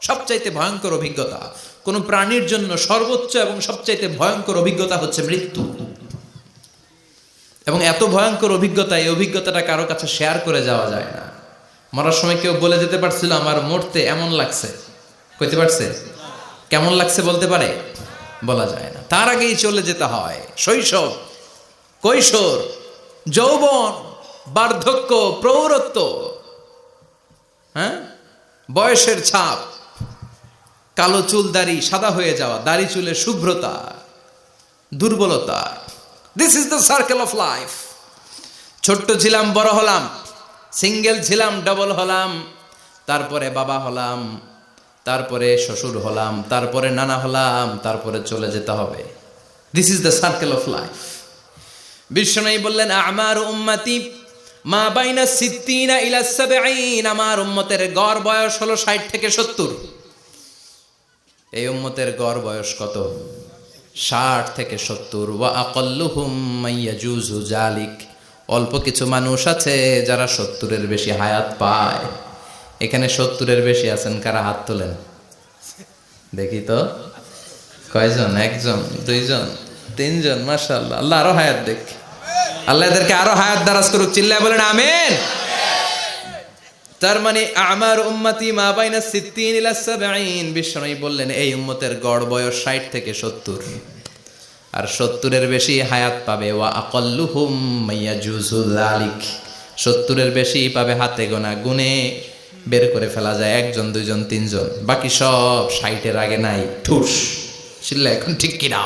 সবচাইতে ভয়ঙ্কর অভিজ্ঞতা, কোন প্রাণীর জন্য সর্বোচ্চ এবং সবচাইতে ভয়ঙ্কর অভিজ্ঞতা হচ্ছে মৃত্যু। এবং এত ভয়ঙ্কর অভিজ্ঞতা, এই অভিজ্ঞতাটা কারো কাছে শেয়ার করে যাওয়া যায় না। মরার সময় কেউ বলে যেতে পারছিল আমার মরতে এমন লাগছে, কইতে পারছে? কেমন লাগছে বলতে পারে? বলা যায় না। তার আগেই চলে যেতে হয় শৈশব, কৈশোর, যৌবন, বার্ধক্য, প্রৌঢ়ত্ব, হ্যাঁ, বয়সের ছাপ, কালো চুল দাড়ি সাদা হয়ে যাওয়া, দাড়ি চুলের শুভ্রতা, দুর্বলতা। This is the circle of life. ছোট্ট ছিলাম, বড় হলাম, সিঙ্গেল ছিলাম, ডাবল হলাম, তারপরে বাবা হলাম, তারপরে শ্বশুর হলাম, তারপরে নানা হলাম, তারপরে চলে যেতে হবে। This is the circle of life. বিশ্বনবী বললেন আমারু উম্মতি মা বাইনা সিত্তিনা ইলা সাবঈন, আমার উম্মতের গড় বয়স হলো 60 থেকে 70। এই উম্মতের গড় বয়স কত? 60 থেকে 70। ওয়া আকাল্লুহুম মাইয়াজুজু জালিক, অল্প কিছু মানুষ আছে যারা 70-এর বেশি হায়াত পায়। এখানে 70-এর বেশি আছেন কারা? হাত তোলেন দেখি তো। কয়জন? একজন, দুইজন, তিনজন। মাশাআল্লাহ, আল্লাহ আরো হায়াত দেখ, আল্লাহ এদেরকে আরো হায়াত দারাজ করুক। চিল্লায় বলেন আমিন। তার মানে আমার উম্মতি মা বাইনা সিত্তিন ইলা সাবঈন, বিশ্বনবী বললেন এই উম্মতের গড় বয়স 60 থেকে 70, আর 70-এর বেশি হায়াত পাবে। ওয়া আকাল্লুহুম মাইয়াজুজু যালিক, 70-এর বেশি পাবে হাতে গোনা, গুনে বের করে ফেলা যায় একজন, দুইজন, তিনজন, বাকি সব 60-এর আগে নাই। ঠুস চিল্লা এখন ঠিক কিনা?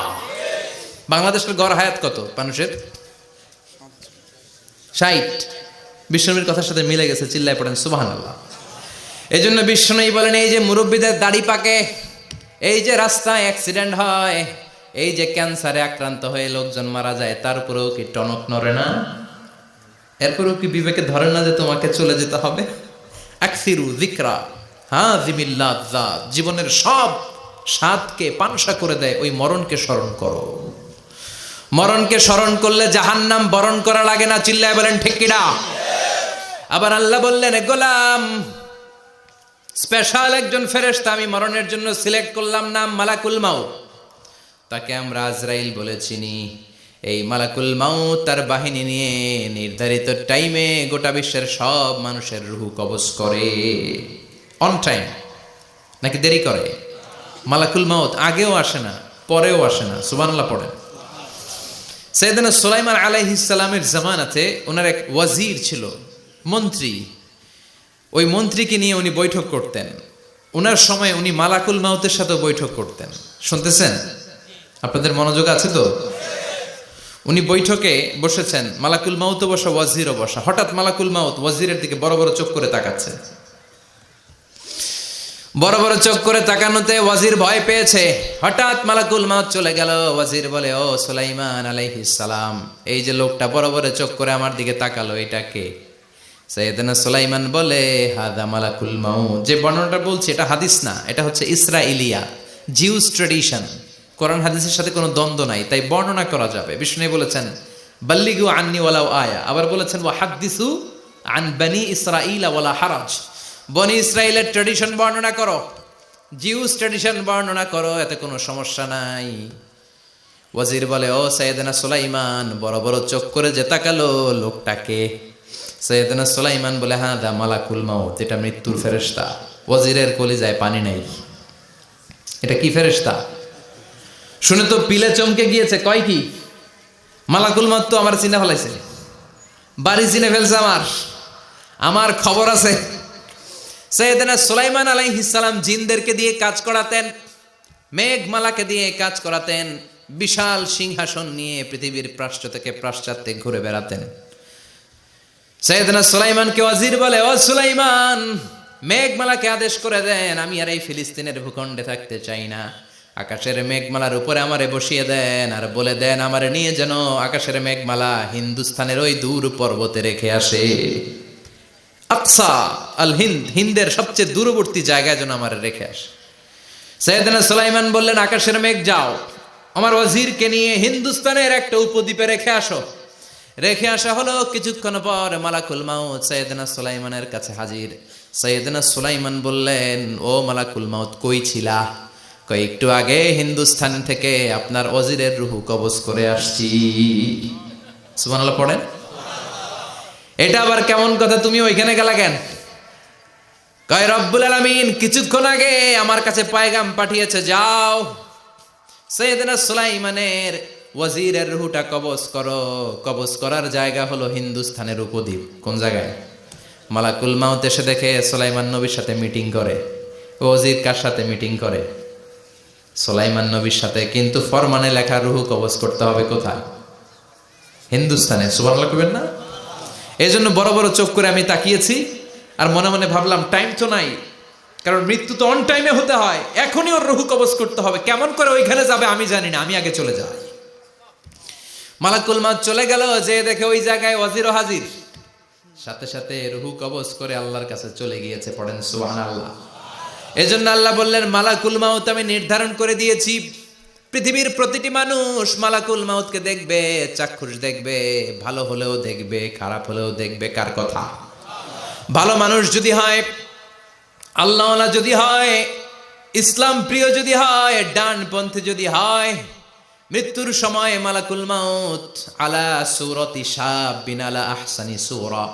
বাংলাদেশের গড় হায়াত কত মানুষের? 60। বিশ্বনবীর কথার সাথে মিলে গেছে, চিল্লায় পড়েন সুবহানাল্লাহ। এই জন্য বিশ্বনবী বলেন এই যে মুরব্বীদের দাড়ি পাকে, এই যে রাস্তায় অ্যাক্সিডেন্ট হয়, এই যে ক্যান্সারে আক্রান্ত হয়ে লোকজন মারা যায়, তারপরেও কি টনক নড়ে না? এরপরেও কি বিবেকে ধরে না যে তোমাকে চলে যেতে হবে? আকসিরু যিকরা হাযিমিল লাযযাত, জীবনের সব স্বাদকে পানসা করে দেয় ওই মরণকে স্মরণ করো। মরণকে স্মরণ করলে জাহান্নাম বরণ করা লাগে না। চিল্লায় বলেন ঠিক কিনা? আবার আল্লাহ বললেন গোলাম, স্পেশাল একজন ফেরেশতা আমি মরণের জন্য সিলেক্ট করলাম, নাম মালাকুল মাউত। তাকে আমরা আজরাইল বলে চিনি। এই মালাকুল মাউত তার বাহিনী নিয়ে নির্ধারিত টাইমে গোটা বিশ্বের সব মানুষের রূহ কবজ করে। অন টাইম নাকি দেরি করে? মালাকুল মাউত আগেও আসে না, পরেও আসে না। সুবহানাল্লাহ পড়েন। সাইয়েদনা সুলাইমান আলাইহিস সালামের জামানাতে ওনার এক ওয়াজির ছিল, মন্ত্রী। ওই মন্ত্রীকে নিয়ে উনি বৈঠক করতেন। ওনার সময় উনি মালাকুল মাউতের সাথে বৈঠক করতেন। শুনতেছেন? আপনাদের মনোযোগ আছে তো? উনি বৈঠকে বসেছেন, মালাকুল মাউতও বসা, ওয়াজিরও বসা। হঠাৎ মালাকুল মাউত ওয়াজিরের দিকে বড় বড় চোখ করে তাকাচ্ছে। বড় বড় চোখ করে তাকানোতে ওয়াজির ভয় পেয়েছে। হঠাৎ মালাকুল মাউত চলে গেল। ওয়াজির বলে ও সুলাইমান আলাইহিস সালাম, এই যে লোকটা বড় বড় চোখ করে আমার দিকে তাকালো, এটা কে? সাইয়েদনা সুলাইমান বলে হাদা মালাকুল মাউত। যে বর্ণনাটা বলছি এটা হাদিস না, এটা হচ্ছে ইসরাইলিয়া, জিউস ট্র্যাডিশন। কোরআন হাদিসের সাথে কোনো দ্বন্দ্ব নাই, তাই বর্ণনা করা যাবে। বিষ্ণু বলেছেন বাল্লিগু আন্নি ওয়ালাউ আয়া, আবার বলেছেন ওয়া হাদিসু আন বনি ইসরাইল ওয়ালা হারাজ। বনি ইসরাইলের ট্র্যাডিশন বর্ণনা করো, জিউস ট্র্যাডিশন বর্ণনা করো, এতে কোনো সমস্যা নাই। ওয়াজির বলে ও সাইয়েদনা সুলাইমান, বড় বড় চোখ করে যে তাকালো লোকটাকে? সাইয়েদনা সুলাইমান বলে হাদা মালাকুল মাউত, এটা মৃত্যুর ফেরেশতা। ওয়াজিরের কলিজায় পানি নাই। এটা কি ফেরেশতা? শুনে তো পিলে চমকে গিয়েছে। কয় কি? মালাকুল মাউত তো আমার চিনে ফেলাইছে, বাড়ি চিনে ফেলছে, আমার খবর আছে। সাইয়েদনা সুলাইমান আলাইহিস সালাম জিনদেরকে দিয়ে কাজ করাতেন, মেঘমালাকে দিয়ে কাজ করাতেন, বিশাল সিংহাসন নিয়ে পৃথিবীর প্রাচ্য থেকে পাশ্চাত্যে ঘুরে বেড়াতেন। সাইয়েদনা সুলাইমানকে ওয়াজির বলে ও সুলাইমান, মেঘমালাকে আদেশ করে দেন আমি আর এই ফিলিস্তিনের ভূখণ্ডে থাকতে চাই না। আকাশের মেঘমালার উপরে আমারে বসিয়ে দেন, আর বলে দেন আমারে নিয়ে যেন আকাশের মেঘমালা হিন্দুস্তানের ওই দূর পর্বতে রেখে আসে। আকসা আল হিন্দ, হিন্দের সবচেয়ে দূরবর্তী জায়গায় যেন আমার রেখে আসে। সাইয়েদনা সুলাইমান বললেন আকাশের মেঘ যাও, আমার ওয়াজিরকে নিয়ে হিন্দুস্তানের একটা উপদ্বীপে রেখে আসো। রেখে আসা হলো। কিছুক্ষণ পর মালাকুল মাউত সাইয়েদনা সুলাইমানের কাছে হাজির। সাইয়েদনা সুলাইমান বললেন, ও মালাকুল মাউত কই ছিলা? কই একটু আগে হিন্দুস্তান থেকে আপনার ওজিরের রুহু কবজ করে আসছি। সুবহানাল্লাহ পড়েন। এটা আবার কেমন কথা, তুমি ওইখানে গেলা কেন? কয় রব্বুল আলামিন কিছুক্ষণ আগে আমার কাছে পয়গাম পাঠিয়েছে, যাও সাইয়েদনা সুলাইমানের ওয়াজিরের রুহুটা কবজ করো। কবজ করার জায়গা হলো হিন্দুস্তানের উপদ্বীপ। কোন জায়গায়? মালাকুল মাউত এসে দেখে সুলাইমান নবীর সাথে মিটিং করে। ওয়াজির কার সাথে মিটিং করে? সুলাইমান নবীর সাথে। কিন্তু ফরমানে লেখা রুহু কবজ করতে হবে কোথায়? হিন্দুস্তানে। সুবহানাল্লাহ কইবেন না? এই জন্য বড় বড় চোখ করে আমি তাকিয়েছি আর মনে মনে ভাবলাম টাইম তো নাই, কারণ মৃত্যু তো অন টাইমে হতে হয়, এখনই ওর রুহু কবজ করতে হবে। কেমন করে ওইখানে যাবে আমি জানি না, আমি আগে চলে যাই। মালাকুল মাউত চলে গেল, যে দেখে ওই জায়গায় ওয়াজির ও হাজির। সাথে সাথে রুহু কবজ করে আল্লাহর কাছে চলে গিয়েছে। পড়েন সুবহানাল্লাহ। এজন্য আল্লাহ বললেন, মালাকুল মাউত আমি নির্ধারণ করে দিয়েছি, পৃথিবীর প্রতিটি মানুষ মালাকুল মাউতকে দেখবে, চাক্ষুষ দেখবে, ভালো হলেও দেখবে, খারাপ হলেও দেখবে। কার কথা? ভালো মানুষ যদি হয়, আল্লাহওয়ালা যদি হয়, ইসলাম প্রিয় যদি হয়, ডানপন্থী যদি হয়, মৃত্যুর সময় মালাকুল মাউত আলা সূরাতি শাবিন আলা আহসানি সূরা,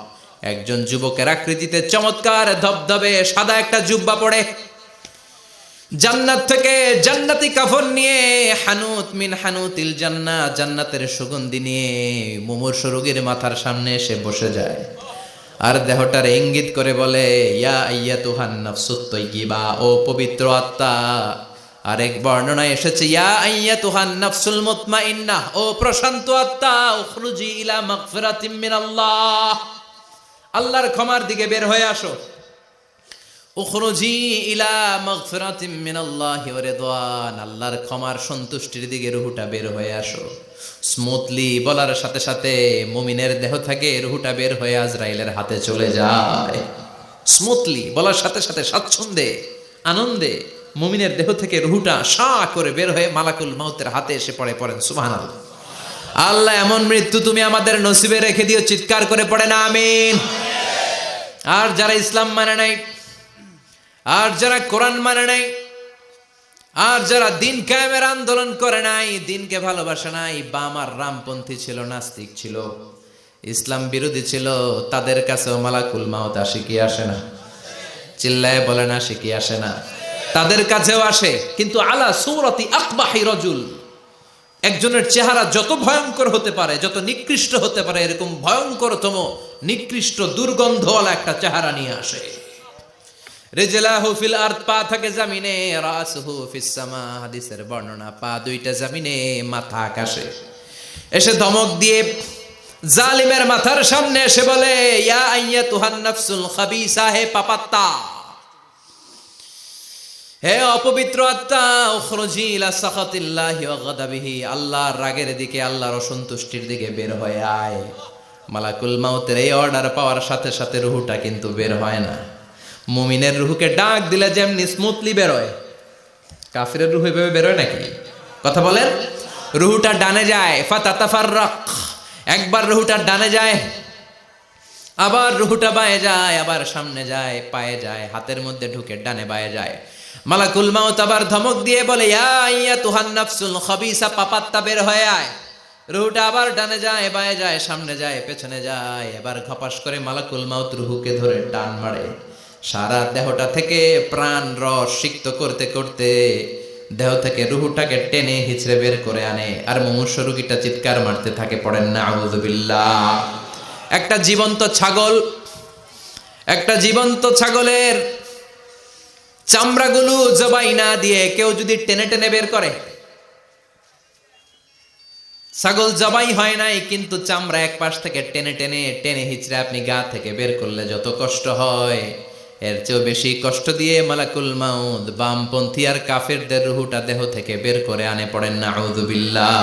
একজন যুবকের আকৃতিতে চমৎকার ধবধবে সাদা একটা জুব্বা পরে, জান্নাত থেকে জান্নাতি কাফন নিয়ে, হানুত মিন হানুতিল জান্নাহ, জান্নাতের সুগন্ধি নিয়ে মুমূর্ষু রোগীর মাথার সামনে এসে বসে যায় আর দেহটার ইঙ্গিত করে বলে, ইয়া আইয়াতুহান নাফসুত তাইয়্যিবা, ও পবিত্র আত্মা। আরেক বর্ণনায় এসেছে, ইয়া আইয়াতুহান নাফসুল মুতমাইন্নাহ, ও প্রশান্ত আত্মা, উখরুজি ইলা মাগফিরাতিম মিনাল্লাহ, আল্লাহর ক্ষমার দিকে বের হয়ে আসো। উখরুজি ইলা মাগফিরাতিম মিনাল্লাহি ওয়া রিদওয়ান, আল্লাহর ক্ষমার সন্তুষ্টির দিকে রুহুটা বের হয়ে আসো। স্মুথলি বলার সাথে সাথে মুমিনের দেহ থেকে রুহুটা বের হয়ে আজরাইলের হাতে চলে যায়। স্মুথলি বলার সাথে সাথে স্বাচ্ছন্দ্যে আনন্দে মুমিনের দেহ থেকে রুহুটা সা করে বের হয়ে মালাকুল মাউতের হাতে এসে পড়ে। পড়েন সুবহানাল্লাহ। আল্লাহ এমন মৃত্যু তুমি আমাদের নসিবে রেখে দিও, চিৎকার করে পড়েন আমিন। আর যারা ইসলাম মানে নাই, আর যারা কোরআন মানে নাই, আর যারা দিন কায়েমের আন্দোলন করে নাই, দিনকে ভালোবাসে নাই, বাম আর রামপন্থী ছিল, নাস্তিক ছিল, ইসলাম বিরোধী ছিল, তাদের কাছেও মালাকুল মাউত আসে কি আসে না? চিল্লায় বলেন আসে কি আসে না? তাদের কাছেও আসে, কিন্তু আলা সূরাতি আকবাহি রাজুল, একজনের চেহারা যত ভয়ঙ্কর হতে পারে, যত নিকৃষ্ট হতে পারে, এরকম ভয়ঙ্করতম নিকৃষ্ট দুর্গন্ধওয়ালা একটা চেহারা নিয়ে আসে। রিজলাহু ফিল আরদ, পা থাকে জমিনে, রাসুহু ফিস সামা, হাদিসের বর্ণনা, পা দুইটা জমিনে, মাথা আকাশে। এসে ধমক দিয়ে জালিমের মাথার সামনে এসে বলে, ইয়া আইয়াতুহান নাফসুল খাবিসা, হে পাপাত্তা, হে অপবিত্র আত্মা, উখরুজি ইলা সাখাতিল্লাহি ওয়া গাদাবিহি, আল্লাহর রাগের দিকে, আল্লাহর অসন্তুষ্টির দিকে বের হয়ে আয়। মালাকুল মাউতের এই অর্ডার পাওয়ার সাথে সাথে রুহুটা কিন্তু বের হয় না। মুমিনের রুহুকে ডাক দিলে যেমনি স্মুথলি বেরোয়, কাফিরের রুহু এভাবে বেরোয় নাকি? কথা বলেন। রুহুটা ডানে যায়, ফাতাতাফাররাক, একবার রুহুটা ডানে যায়, আবার রুহুটা বায়ে যায়, আবার সামনে যায়, পায়ে যায়, হাতের মধ্যে ঢুকে ডানে বায়ে যায়। মালাকুল মাউত আবার ধমক দিয়ে বলে, ইয়া আইয়াতুহান নাফসুল খাবিসা, পাপাত্তা বের হয়ে আয়। রুহুটা আবার ডানে যায়, বায়ে যায়, সামনে যায়, পেছনে যায়। এবার ঘপাস করে মালাকুল মাউত রুহুকে ধরে টান মারে। সারা দেহটা থেকে প্রাণ রস সিক্ত করতে করতে দেহ থেকে রুহুটাকে টেনে হিচড়ে বের করে আনে। আর মুমূর্ষু রোগীটা চিৎকার মারতে থাকে। পড়েন না আউযু বিল্লাহ। একটা জীবন্ত ছাগলের চামড়াগুলো জবাই না দিয়ে কেউ যদি টেনে টেনে বের করে, ছাগল জবাই হয় নাই কিন্তু চামড়া এক পাশ থেকে টেনে টেনে টেনে হিচড়ে আপনি গা থেকে বের করলে যত কষ্ট হয়, এর চেয়েও বেশি কষ্ট দিয়ে মালাকুল মাউত বামপন্থী আর কাফেরদের রুহুটা দেহ থেকে বের করে আনে। পড়েন না আউযু বিল্লাহ।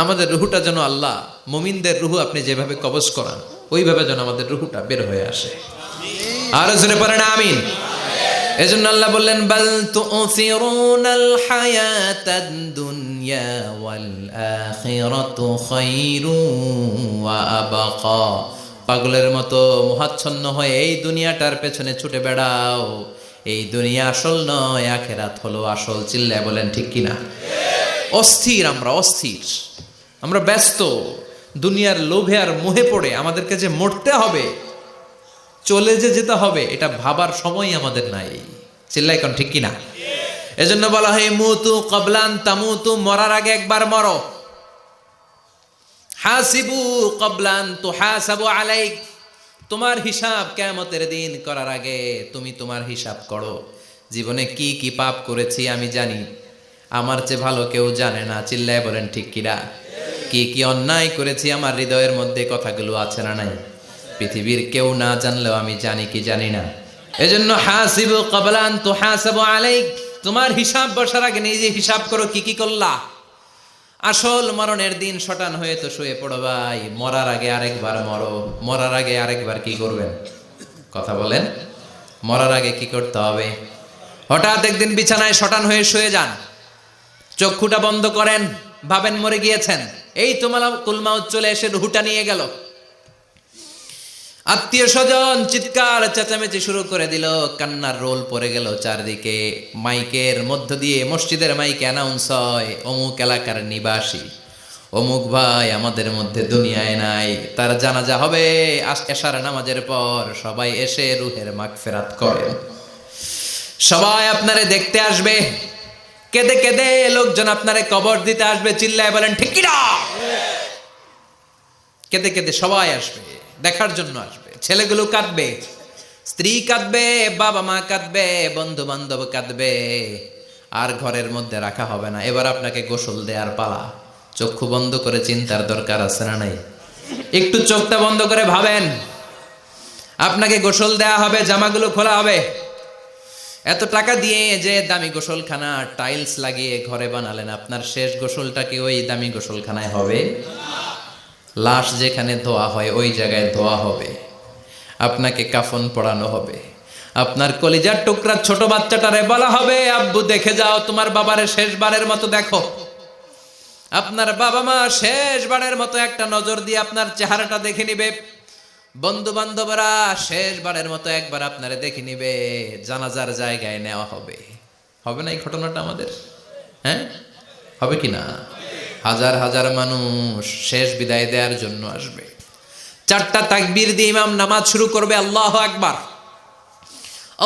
আমাদের রুহুটা যেন আল্লাহ, মুমিনদের রুহু আপনি যেভাবে কবজ করান, ওইভাবে যেন আমাদের রুহুটা বের হয়ে আসে। আর জোরে পড়েন আমিন। এজন্য আল্লাহ বললেন, বাল তুসিরুনাল হায়াতাদ দুনিয়া ওয়াল আখিরাতু খায়রুন ওয়া আবকা, পাগলের মতো মোহাচ্ছন্ন হয়ে এই দুনিয়াটার পেছনে ছুটে বেড়াও। এই দুনিয়া আসল নয়, আখেরাত হলো আসল। চিল্লায় বলেন ঠিক কিনা? অস্থির, আমরা অস্থির, আমরা ব্যস্ত দুনিয়ার লোভে আর মোহে পড়ে। আমাদেরকে যে মরতে হবে, চলে যে যেতে হবে, এটা ভাবার সময় আমাদের নাই। চিল্লাই কোন ঠিক কিনা? এজন্য বলা হয় মুতু ক্বাবলান তামুতু, মরার আগে একবার মরো। হাসিবু ক্বাবলান তুহাসাবু আলাইক, তোমার হিসাব কিয়ামতের দিন করার আগে তুমি তোমার হিসাব করো। জীবনে কি কি পাপ করেছি আমি জানি, আমার চেয়ে ভালো কেউ জানে না। চিল্লায় বলেন ঠিক কিনা? কি কি অন্যায় করেছি আমার হৃদয়ের মধ্যে কথাগুলো আছে না নাই? পৃথিবীর কেউ না জানলেও আমি জানি কি জানি না। এজন্য হাসিবু ক্বাবলান তুহাসাবু আলাইক, তোমার হিসাব বসার আগে নিজে হিসাব করো কি কি করলা। আসল মরণের দিন শটান হয়ে তো শুয়ে পড়ো ভাই। মরার আগে আরেকবার মরো। মরার আগে আরেকবার কি করবেন? কথা বলেন। মরার আগে কি করতে হবে? হঠাৎ একদিন বিছানায় শটান হয়ে শুয়ে যান, চক্ষুটা বন্ধ করেন, ভাবেন মরে গিয়েছেন। এই তো মালাকুল মাউত চলে এসে রুহটা নিয়ে গেল। আত্মীয় স্বজন চিৎকার চেঁচামেচি শুরু করে দিল, কান্নার রোল পড়ে গেল চারদিকে। মাইকের মধ্য দিয়ে, মসজিদের মাইকে অ্যানাউন্স হয়, অমুক এলাকার নিবাসী অমুক ভাই আমাদের মধ্যে দুনিয়ায় নাই, তার জানাজা হবে এশার নামাজের পর। সবাই এসে রুহের মাগফিরাত করেন। সবাই আপনারে দেখতে আসবে, কেঁদে কেঁদে লোকজন আপনারে কবর দিতে আসবে। চিল্লায় বলেন ঠিক কিনা? কেঁদে কেঁদে সবাই আসবে, দেখার জন্য আসবে। ছেলেগুলো কাঁদবে, স্ত্রী কাঁদবে, বাবা মা কাঁদবে, বন্ধু বান্ধব কাঁদবে। আর ঘরের মধ্যে রাখা হবে না। এবার আপনাকে গোসল দেওয়ার পালা। চক্ষু বন্ধ করে চিন্তার দরকার আছে না নাই? একটু চোখটা বন্ধ করে ভাবেন, আপনাকে গোসল দেয়া হবে, জামাগুলো খোলা হবে। এত টাকা দিয়ে যে দামি গোসলখানা টাইলস লাগিয়ে ঘরে বানালেন, আপনার শেষ গোসলটা কি ওই দামি গোসলখানায় হবে? লাশ যেখানে ধোয়া হয় ওই জায়গায় ধোয়া হবে। আপনাকে কাফন পরানো হবে। আপনার কলিজার টুকরা ছোট বাচ্চাটারে বলা হবে, আব্বু দেখে যাও তোমার বাবারে শেষবারের মতো দেখো। আপনার বাবা মা শেষবারের মতো একটা নজর দিয়ে আপনার চেহারাটা দেখে নিবে। বন্ধু বান্ধবরা শেষবারের মতো একবার আপনারে দেখে নিবে। জানাজার জায়গায় নেওয়া হবে। হবে না এই ঘটনাটা আমাদের? হ্যাঁ, হবে কি না? হাজার হাজার মানুষ শেষ বিদায় দেওয়ার জন্য আসবে। চারটা তাকবীর দিয়ে ইমাম নামাজ শুরু করবে। আল্লাহু আকবার,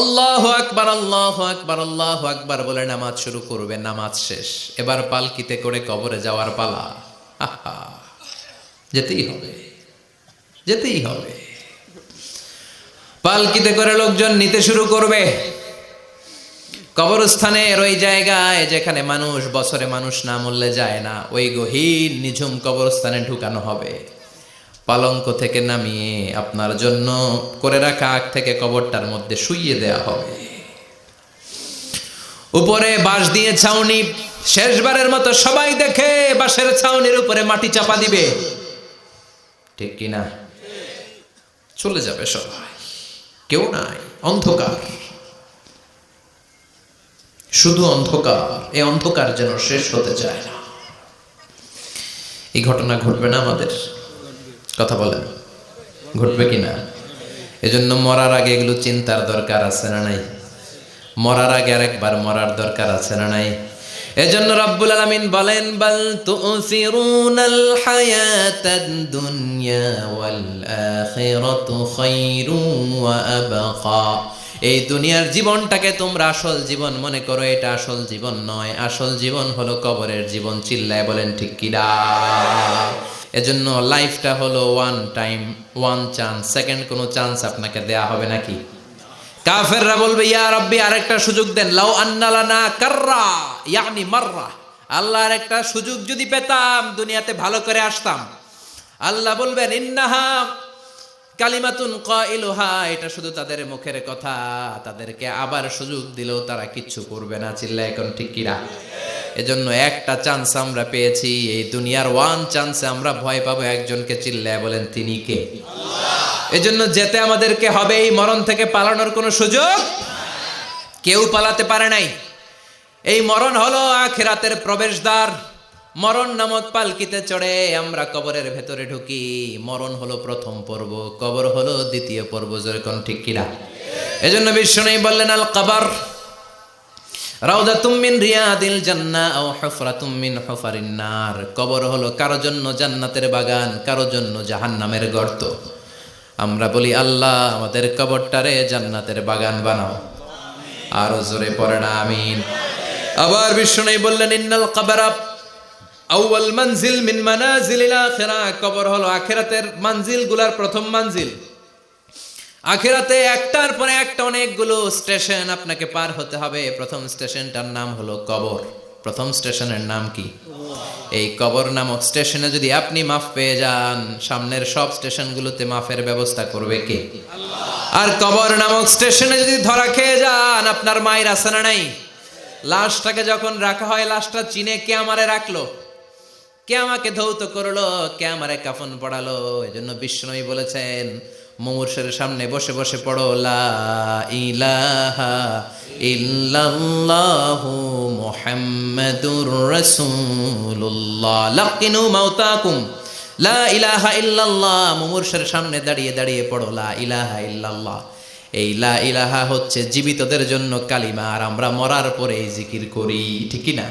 আল্লাহু আকবার, আল্লাহু আকবার, আল্লাহু আকবার বলে নামাজ শুরু করবে। নামাজ শেষ। এবার পালকিতে করে কবরে যাওয়ার পালা। আহা, যেতেই হবে, যেতেই হবে। পালকিতে করে লোকজন নিতে শুরু করবে। কবরস্থানের ওই জায়গায় যেখানে মানুষ বছরে মানুষ না মরলে যায় না, ওই গহীন নিঝুম কবরস্থানে ঢুকানো হবে। পালঙ্ক থেকে নামিয়ে আপনার জন্য করে রাখা আগ থেকে কবরটার মধ্যে শুইয়ে দেয়া হবে। উপরে বাঁশ দিয়ে ছাউনি। শেষবারের মতো সবাই দেখে বাঁশের ছাউনির উপরে মাটি চাপা দিবে। ঠিক কিনা? চলে যাবে সবাই, কেউ নাই, অন্ধকার, শুধু অন্ধকার। এই অন্ধকার যেন শেষ হতে চায় না। এই ঘটনা ঘটবে না আমাদের? কথা বলেন, ঘটবে কিনা? এজন্য মরার আগে এগুলো চিন্তার দরকার আছে না নাই? মরার আগে আরেকবার মরার দরকার আছে না নাই? এজন্য রব্বুল আলামিন বলেন, বাল তুসিরুনাল হায়াতাদ দুনিয়া ওয়াল আখিরাতু খায়রুন ওয়া আবকা। এই দুনিয়ার জীবনটাকে তোমরা আসল জীবন মনে করো, এটা আসল জীবন নয়। আসল জীবন হলো কবরের জীবন। চিল্লায় বলেন ঠিক কিনা? এজন্য লাইফটা হলো one time, one chance. Second কোনো চান্স আপনাকে দেয়া হবে নাকি? কাফেররা বলবে, ইয়া রাব্বি আরেকটা সুযোগ দেন। লাউ আন্না লানা কাররা ইয়ানি মাররা, আল্লাহর একটা সুযোগ যদি পেতাম দুনিয়াতে ভালো করে আসতাম। আল্লাহ বলবেন, ইন্নাহা কালিমাতুন কাইলুহা, এটা শুধু তাদের মুখের কথা। তাদেরকে আবার সুযোগ দিলেও তারা কিচ্ছু করবে না। চিল্লায় এখন ঠিক কিনা? এজন্য একটা চান্স আমরা পেয়েছি, এই দুনিয়ার ওয়ান চান্সে আমরা ভয় পাবো একজনকে। চিল্লায় বলেন তিনি কে? এজন্য যেতে আমাদেরকে হবে। এই মরণ থেকে পালানোর কোনো সুযোগ কেউ পালাতে পারে নাই। এই মরণ হলো আখিরাতের প্রবেশদ্বার। মরণ নামক পালকিতে চড়ে আমরা কবরের ভেতরে ঢুকি। মরণ হলো প্রথম পর্ব, কবর হলো দ্বিতীয় পর্ব। যেরকম ঠিক কিনা? এজন্য বিশ্বনবী বললেন, আল কবর রাউদাতুম মিন রিয়াদিল জান্নাহ আও হুফরাতুম মিন হুফারিন নার। কবর হলো কারো জন্য জান্নাতের বাগান, কারো জন্য জাহান্নামের গর্ত। আমরা বলি, আল্লাহ আমাদের কবরটারে জান্নাতের বাগান বানাও। আরো জোরে পড়েন আমিন। আবার বিশ্বনবী বললেন, ইন্নাল কবরা আউয়াল মানজিল মিন মানাজিলিল আখিরাহ। কবর হলো আখিরাতের মানজিলগুলোর প্রথম মানজিল। আখিরাতে একটার পরে একটা অনেকগুলো স্টেশন আপনাকে পার হতে হবে। প্রথম স্টেশনটার নাম হলো কবর। প্রথম স্টেশনের নাম কি? এই কবর নামক স্টেশনে যদি আপনি মাফ পেয়ে যান, সামনের সব স্টেশনগুলোতে মাফের ব্যবস্থা করবে কে? আল্লাহ। আর কবর নামক স্টেশনে যদি ধরা খেয়ে যান, আপনার মায়ের আছে না নাই? লাশটাকে যখন রাখা হয়, লাশটা চিনে কে আমারে রাখলো, কে আমাকে ধৌত করলো, কে আমারে কাফন পড়ালো। এজন্য বিশ্বনবী বলেছেন, মুমূর্ষের সামনে বসে বসে পড়ো, লা ইলাহা ইল্লাল্লাহু মুহাম্মাদুর রাসূলুল্লাহ। লাকিনু মাউতাকুম লা ইলাহা ইল্লাল্লাহ। মুমূর্ষের সামনে দাঁড়িয়ে দাঁড়িয়ে পড়ো, লা ইলাহা ইল্লাল্লাহ। এই লা ইলাহা হচ্ছে জীবিতদের জন্য কালিমা, আর আমরা মরার পরে এই জিকির করি। ঠিক কি না?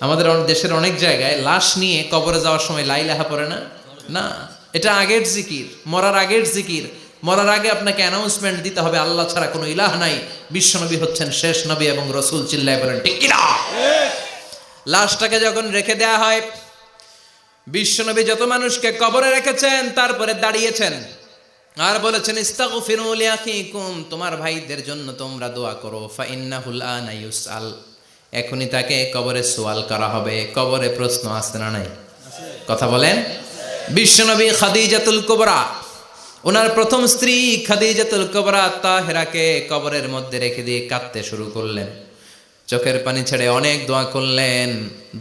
আমাদের দেশের অনেক জায়গায় লাশ নিয়ে কবরে যাওয়ার সময় লা ইলাহা পড়ে না। না, এটা আগের জিকির, মরার আগের জিকির। মরার আগে আপনাকে অ্যানাউন্সমেন্ট দিতে হবে, আল্লাহ ছাড়া কোনো ইলাহ নাই, বিশ্বনবী হচ্ছেন শেষ নবী এবং রাসূল। চিল্লায় বলেন ঠিক কি না? লাশটাকে যখন রেখে দেয়া হয়, বিশ্বনবী যত মানুষকে কবরে রেখেছেন তারপরে দাঁড়িয়েছেন আর বলেছেন, ইস্তাগফিরু লিআখিকুম, তোমার ভাইদের জন্য তোমরা দোয়া করো। ফাইন্নাহুল আনা ইউসআল, এখনই তাকে কবরে সওয়াল করা হবে। কবরে প্রশ্ন আসছে না নাই? কথা বলেন। বিশ্বনবী খাদিজাতুল কুবরা, ওনার প্রথম স্ত্রী খাদিজাতুল কুবরা তাহেরাকে কবরের মধ্যে রেখে দিয়ে কাঁদতে শুরু করলেন। চোখের পানি ছেড়ে অনেক দোয়া করলেন।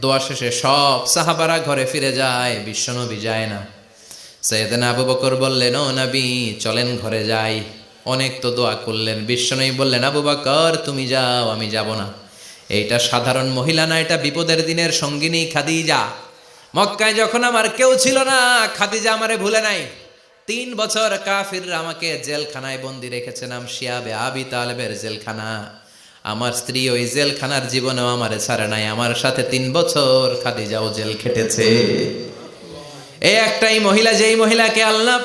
দোয়া শেষে সব সাহাবারা ঘরে ফিরে যায়, বিশ্বনবী যায় না। সাইয়েদনা আবু বকর বললেন, ও নবী চলেন ঘরে যাই। অনেক তো দোয়া করলেন। বিশ্বনবী বললেন, আবু বকর তুমি যাও, আমি যাব না। এইটা সাধারণ মহিলা না, এটা বিপদের দিনের সঙ্গিনী খাদিজা। মক্কায় যখন আমার কেউ ছিল না, খাদিজা আমারে ভুলে নাই। 3 বছর কাফিররা আমাকে জেলখানায় বন্দি রেখেছে, নাম শিয়াবে আবি তালেবের জেলখানা। আমার স্ত্রী ওই জেলখানার জীবনেও আমারে ছাড়ে নাই। আমার সাথে 3 বছর খাদিজাও জেল খেটেছে। এই একটাই মহিলা, যেই মহিলাকে আল্লাহ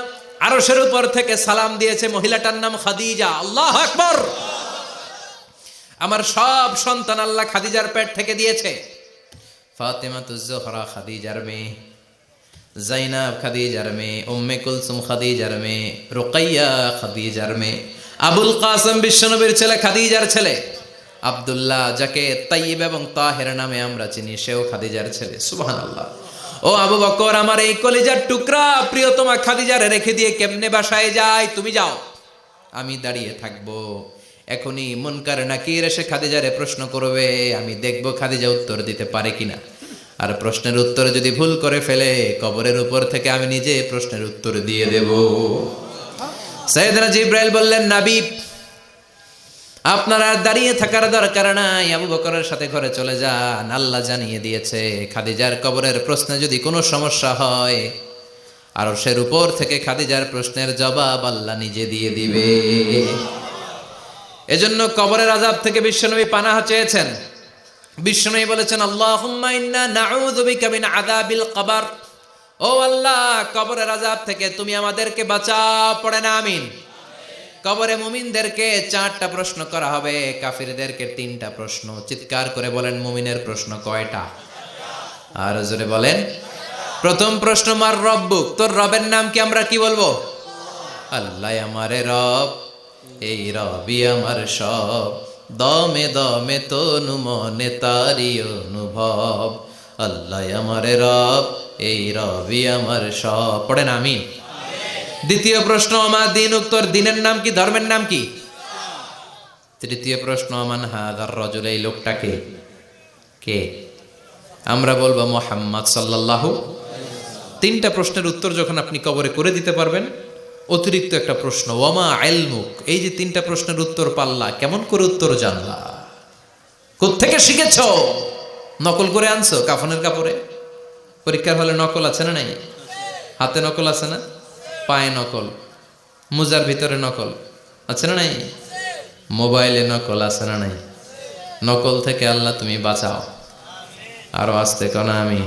আরশের উপর থেকে সালাম দিয়েছে, মহিলাটার নাম খাদিজা। আল্লাহু আকবার। আমার সব সন্তান আল্লাহ খাদিজার পেট থেকে দিয়েছে। ফাতেমাতুজ জোহরা খাদিজার মেয়ে, জাইনাব খাদিজার মেয়ে, উম্মে কুলসুম খাদিজার মেয়ে, রুকাইয়া খাদিজার মেয়ে, আবুল কাসেম বিশ্বনবীর ছেলে খাদিজার ছেলে, আব্দুল্লাহ যাকে তাইয়্যিব এবং তাহের নামে আমরা চিনি, সেও খাদিজার ছেলে। সুবহানাল্লাহ। ও আবু বকর, আমার এই কলিজার টুকরা প্রিয়তমা খাদিজারে রেখে দিয়ে কেমনে বাসায় যায়? তুমি যাও, আমি দাঁড়িয়ে থাকবো। এখনই মুনকার নাকির এসে খাদিজারে প্রশ্ন করবে, আমি দেখবো খাদিজা উত্তর দিতে পারে কিনা। আর প্রশ্নের উত্তর যদি ভুল করে ফেলে, কবরের উপর থেকে আমি নিজে প্রশ্নের উত্তর দিয়ে দেব। সাইয়েদনা জিবরাইল বললেন, নবী আপনার আর দাঁড়িয়ে থাকার দরকার নাই, আবু বকরের সাথে ঘরে চলে যান। আল্লাহ জানিয়ে দিয়েছে, খাদিজার কবরের প্রশ্নে যদি কোনো সমস্যা হয়, আরশের উপর থেকে খাদিজার প্রশ্নের জবাব আল্লাহ নিজে দিয়ে দিবে। এজন্য কবরের আযাব থেকে বিশ্বনবী পানাহ চেয়েছেন। বিশ্বনবী বলেছেন, আল্লাহুম্মা ইন্না নাউযু বিকা মিন আযাবিল কবর। ও আল্লাহ, কবরের আযাব থেকে তুমি আমাদেরকে বাঁচাও। পড়েন আমিন। কবরে মুমিনদেরকে 4টা প্রশ্ন করা হবে, কাফিরদেরকে 3টা প্রশ্ন। চিৎকার করে বলেন, মুমিনের প্রশ্ন কয়টা? আর জোরে বলেন। প্রথম প্রশ্ন, মার রব্বুক, তোর রবের নাম কি? আমরা কি বলবো? আল্লাহ আমারে রব, এই রবি আমার সব, দমে দমে তনু মনে তারি অনুভব। আল্লাহ আমারে রব, এই রবি আমার সব। পড়েন আমিন। দ্বিতীয় প্রশ্ন, আমার দিন, উত্তর দিনের নাম কি? ধর্মের নাম কি? তৃতীয় প্রশ্ন, আমান হাদার রাজুল, এই লোকটাকে কে? আমরা বলবো মুহাম্মদ সাল্লাল্লাহু। 3টা প্রশ্নের উত্তর যখন আপনি কবরে করে দিতে পারবেন, অতিরিক্ত একটা প্রশ্ন, ওয়ামা ইলমুক, এই যে 3টা প্রশ্নের উত্তর পাল্লা, কেমন করে উত্তর জানলা? কোত্থেকে শিখেছ? নকল করে আনছো কাফনের কাপড়ে? পরীক্ষার হলে নকল আছে না নাই? হাতে নকল আছে না? পায়ে নকল, মুজার ভিতরে নকল আছে না নাই? মোবাইলে নকল আছে না নাই? নকল থেকে আল্লাহ তুমি বাঁচাও। আরো আসতে কোন আমি।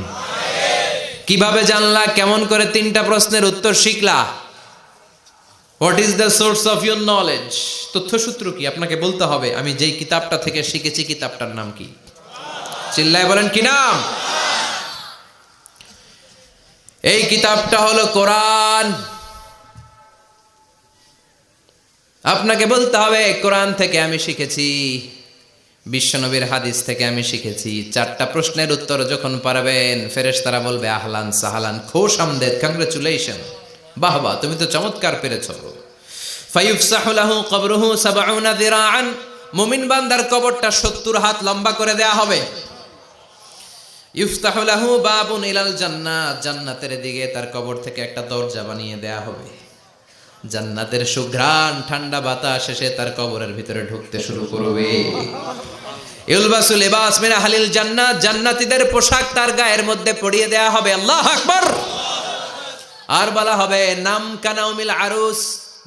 কিভাবে জানলা? কেমন করে? 3টা প্রশ্নের উত্তর শিখলা। What is the source of your knowledge? তথ্যসূত্র কি? আপনাকে বলতে হবে আমি যেই কিতাবটা থেকে শিখেছি কিতাবটার নাম কি? চিল্লায় বলেন কি নাম? এই কিতাবটা হলো কোরআন। আপনাকে বলতে হবে কোরআন থেকে আমি শিখেছি, বিশ্বনবীর হাদিস থেকে আমি শিখেছি। 4টা প্রশ্নের উত্তর যখন পারবেন, ফেরেশতারা বলবে আহলান সাহালান, খোশ আমদেদ, কংগ্রেচুলেশন, বাহ বাহ, তুমি তো চমৎকার পেরেছো। ফায়ুফসাহু লাহু কবরুহু 70 যিরাআন, মুমিন বান্দার কবরটা 70 হাত লম্বা করে দেয়া হবে। ইফতাহু লাহু বাবুন ইলাল জান্নাত, জান্নাতের দিকে তার কবর থেকে একটা দরজা বানিয়ে দেয়া হবে। জান্নাতের সুঘ্রাণ ঠান্ডা বাতাস এসে তার কবরের ভিতরে ঢুকতে শুরু করবে। ইলবাসু লিবাস মিন আহলিল জান্নাত, জান্নাতীদের পোশাক তার গায়ের মধ্যে পরিয়ে দেয়া হবে। আল্লাহু আকবার। আর বলা হবে নাম কানাউমিল আরুস,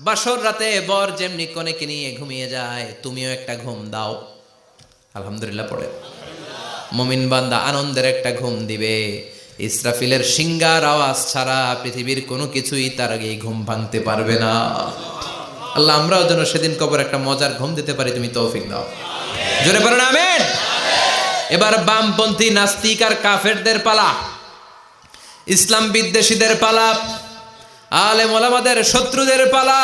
বাসর রাতে বর যেমনি কনেকে নিয়ে ঘুমিয়ে যায়, তুমিও একটা ঘুম দাও। আলহামদুলিল্লাহ পড়ে মুমিন বান্দা আনন্দের একটা ঘুম দিবে। ইসরাফিলের সিংগার আওয়াজ ছাড়া পৃথিবীর কোনো কিছুই তার আগে ঘুম ভাঙতে পারবে না। আল্লাহ আমরাও যেন সেদিন কবর একটা মজার ঘুম দিতে পারি, তুমি তৌফিক দাও। জোরে বলেন আমিন। এবার বামপন্থী নাস্তিক আর কাফেরদের পালা, ইসলাম বিদ্বেষীদের পালা, আলেম ওলামাদের শত্রুদের পালা,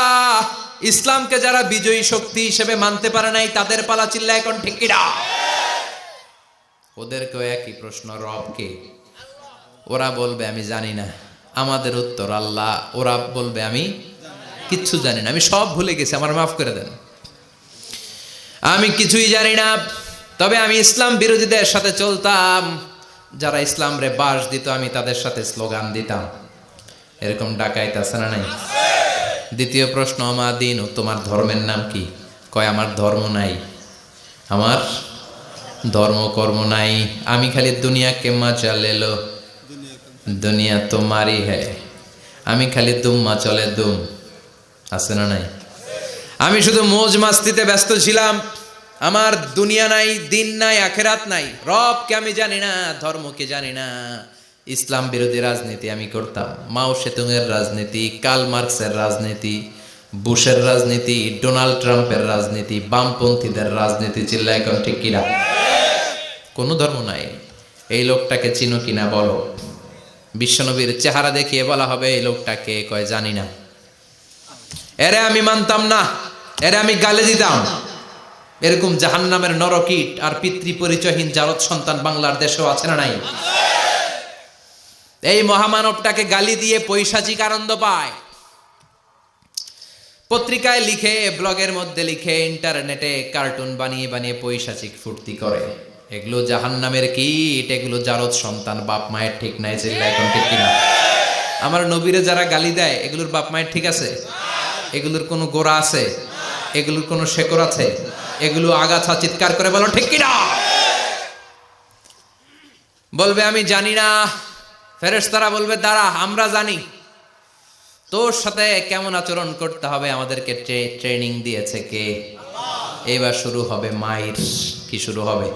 ইসলামকে যারা বিজয়ী শক্তি হিসেবে মানতে পারে নাই তাদের পালা। চিল্লায় এখন ঠিক কিনা? ওদেরকেও একই প্রশ্ন, রব কে? ওরা বলবে আমি জানি না। আমাদের উত্তর আল্লাহ। ওরা বলবে আমি কিচ্ছু জানি না, আমি সব ভুলে গেছি, আমার মাফ করে দেন, আমি কিছুই জানি না। তবে আমি ইসলাম বিরোধীদের সাথে চলতাম, যারা ইসলাম রে বাস দিত আমি তাদের সাথে স্লোগান দিতাম। এরকম ডাকাইত আছে না নাই? দ্বিতীয় প্রশ্ন, আমা দিন, তোমার ধর্মের নাম কি? কয় আমার ধর্ম নাই, আমার ধর্ম কর্ম নাই, আমি খালি দুনিয়া কে মজা লেলো, দুনিয়া তোমারই হ্যায়, আমি খালি দুম্মা চলে দুম। আছে না নাই? আমি শুধু মৌজ মাস্তিতে ব্যস্ত ছিলাম, আমার দুনিয়া নাই, দিন নাই, আখেরাত নাই, রবকে আমি জানি না, ধর্মকে জানি না। ইসলাম বিরোধী রাজনীতি আমি করতাম, মাও সেতুংয়ের রাজনীতি, কার্ল মার্কসের রাজনীতি, বুশের রাজনীতি, ডোনাল্ড ট্রাম্পের রাজনীতি, বামপন্থীদের রাজনীতি। চিল্লা এখন ঠিক কিনা? কোনো ধর্ম নাই। এই লোকটাকে চিনো কিনা বলো। বিশ্বনবীর চেহারা দেখিয়ে বলা হবে এই লোকটাকে, কয় জানি না। এরে আমি মানতাম না, এরে আমি গালে দিতাম। এরকম জাহান্নামের নরকীট আর পিতৃ পরিচয়হীন জারদ সন্তান বাংলার দেশেও আছে না নাই? এই মহামানবটাকে গালি দিয়ে পৈশাচিক আনন্দ পায়। পত্রিকায় লিখে, ব্লগের মধ্যে লিখে, ইন্টারনেটে কার্টুন বানিয়ে বানিয়ে পৈশাচিক ফুর্তি করে। এগুলো জাহান্নামের কীট, এগুলো জারদ সন্তান, বাপ মায়ের ঠিক নাই। চিল্লা এখন ঠিক কিনা? আমার নবীরে যারা গালি দেয় এগুলোর বাপ মায়ের ঠিক আছে? এগুলোর কোনো গোড়া আছে? এগুলোর কোনো শেকড় আছে? এগুলো আগাছা। চিৎকার করে বলো ঠিক কিনা? বলবে আমি জানি না। ফেরেশতারা বলবে দাঁড়া, আমরা জানি। তোর সাথে কেমন আচরণ করতে হবে আমাদেরকে ট্রেনিং দিয়েছে কে? এবার শুরু হবে মাইর। কি শুরু হবে?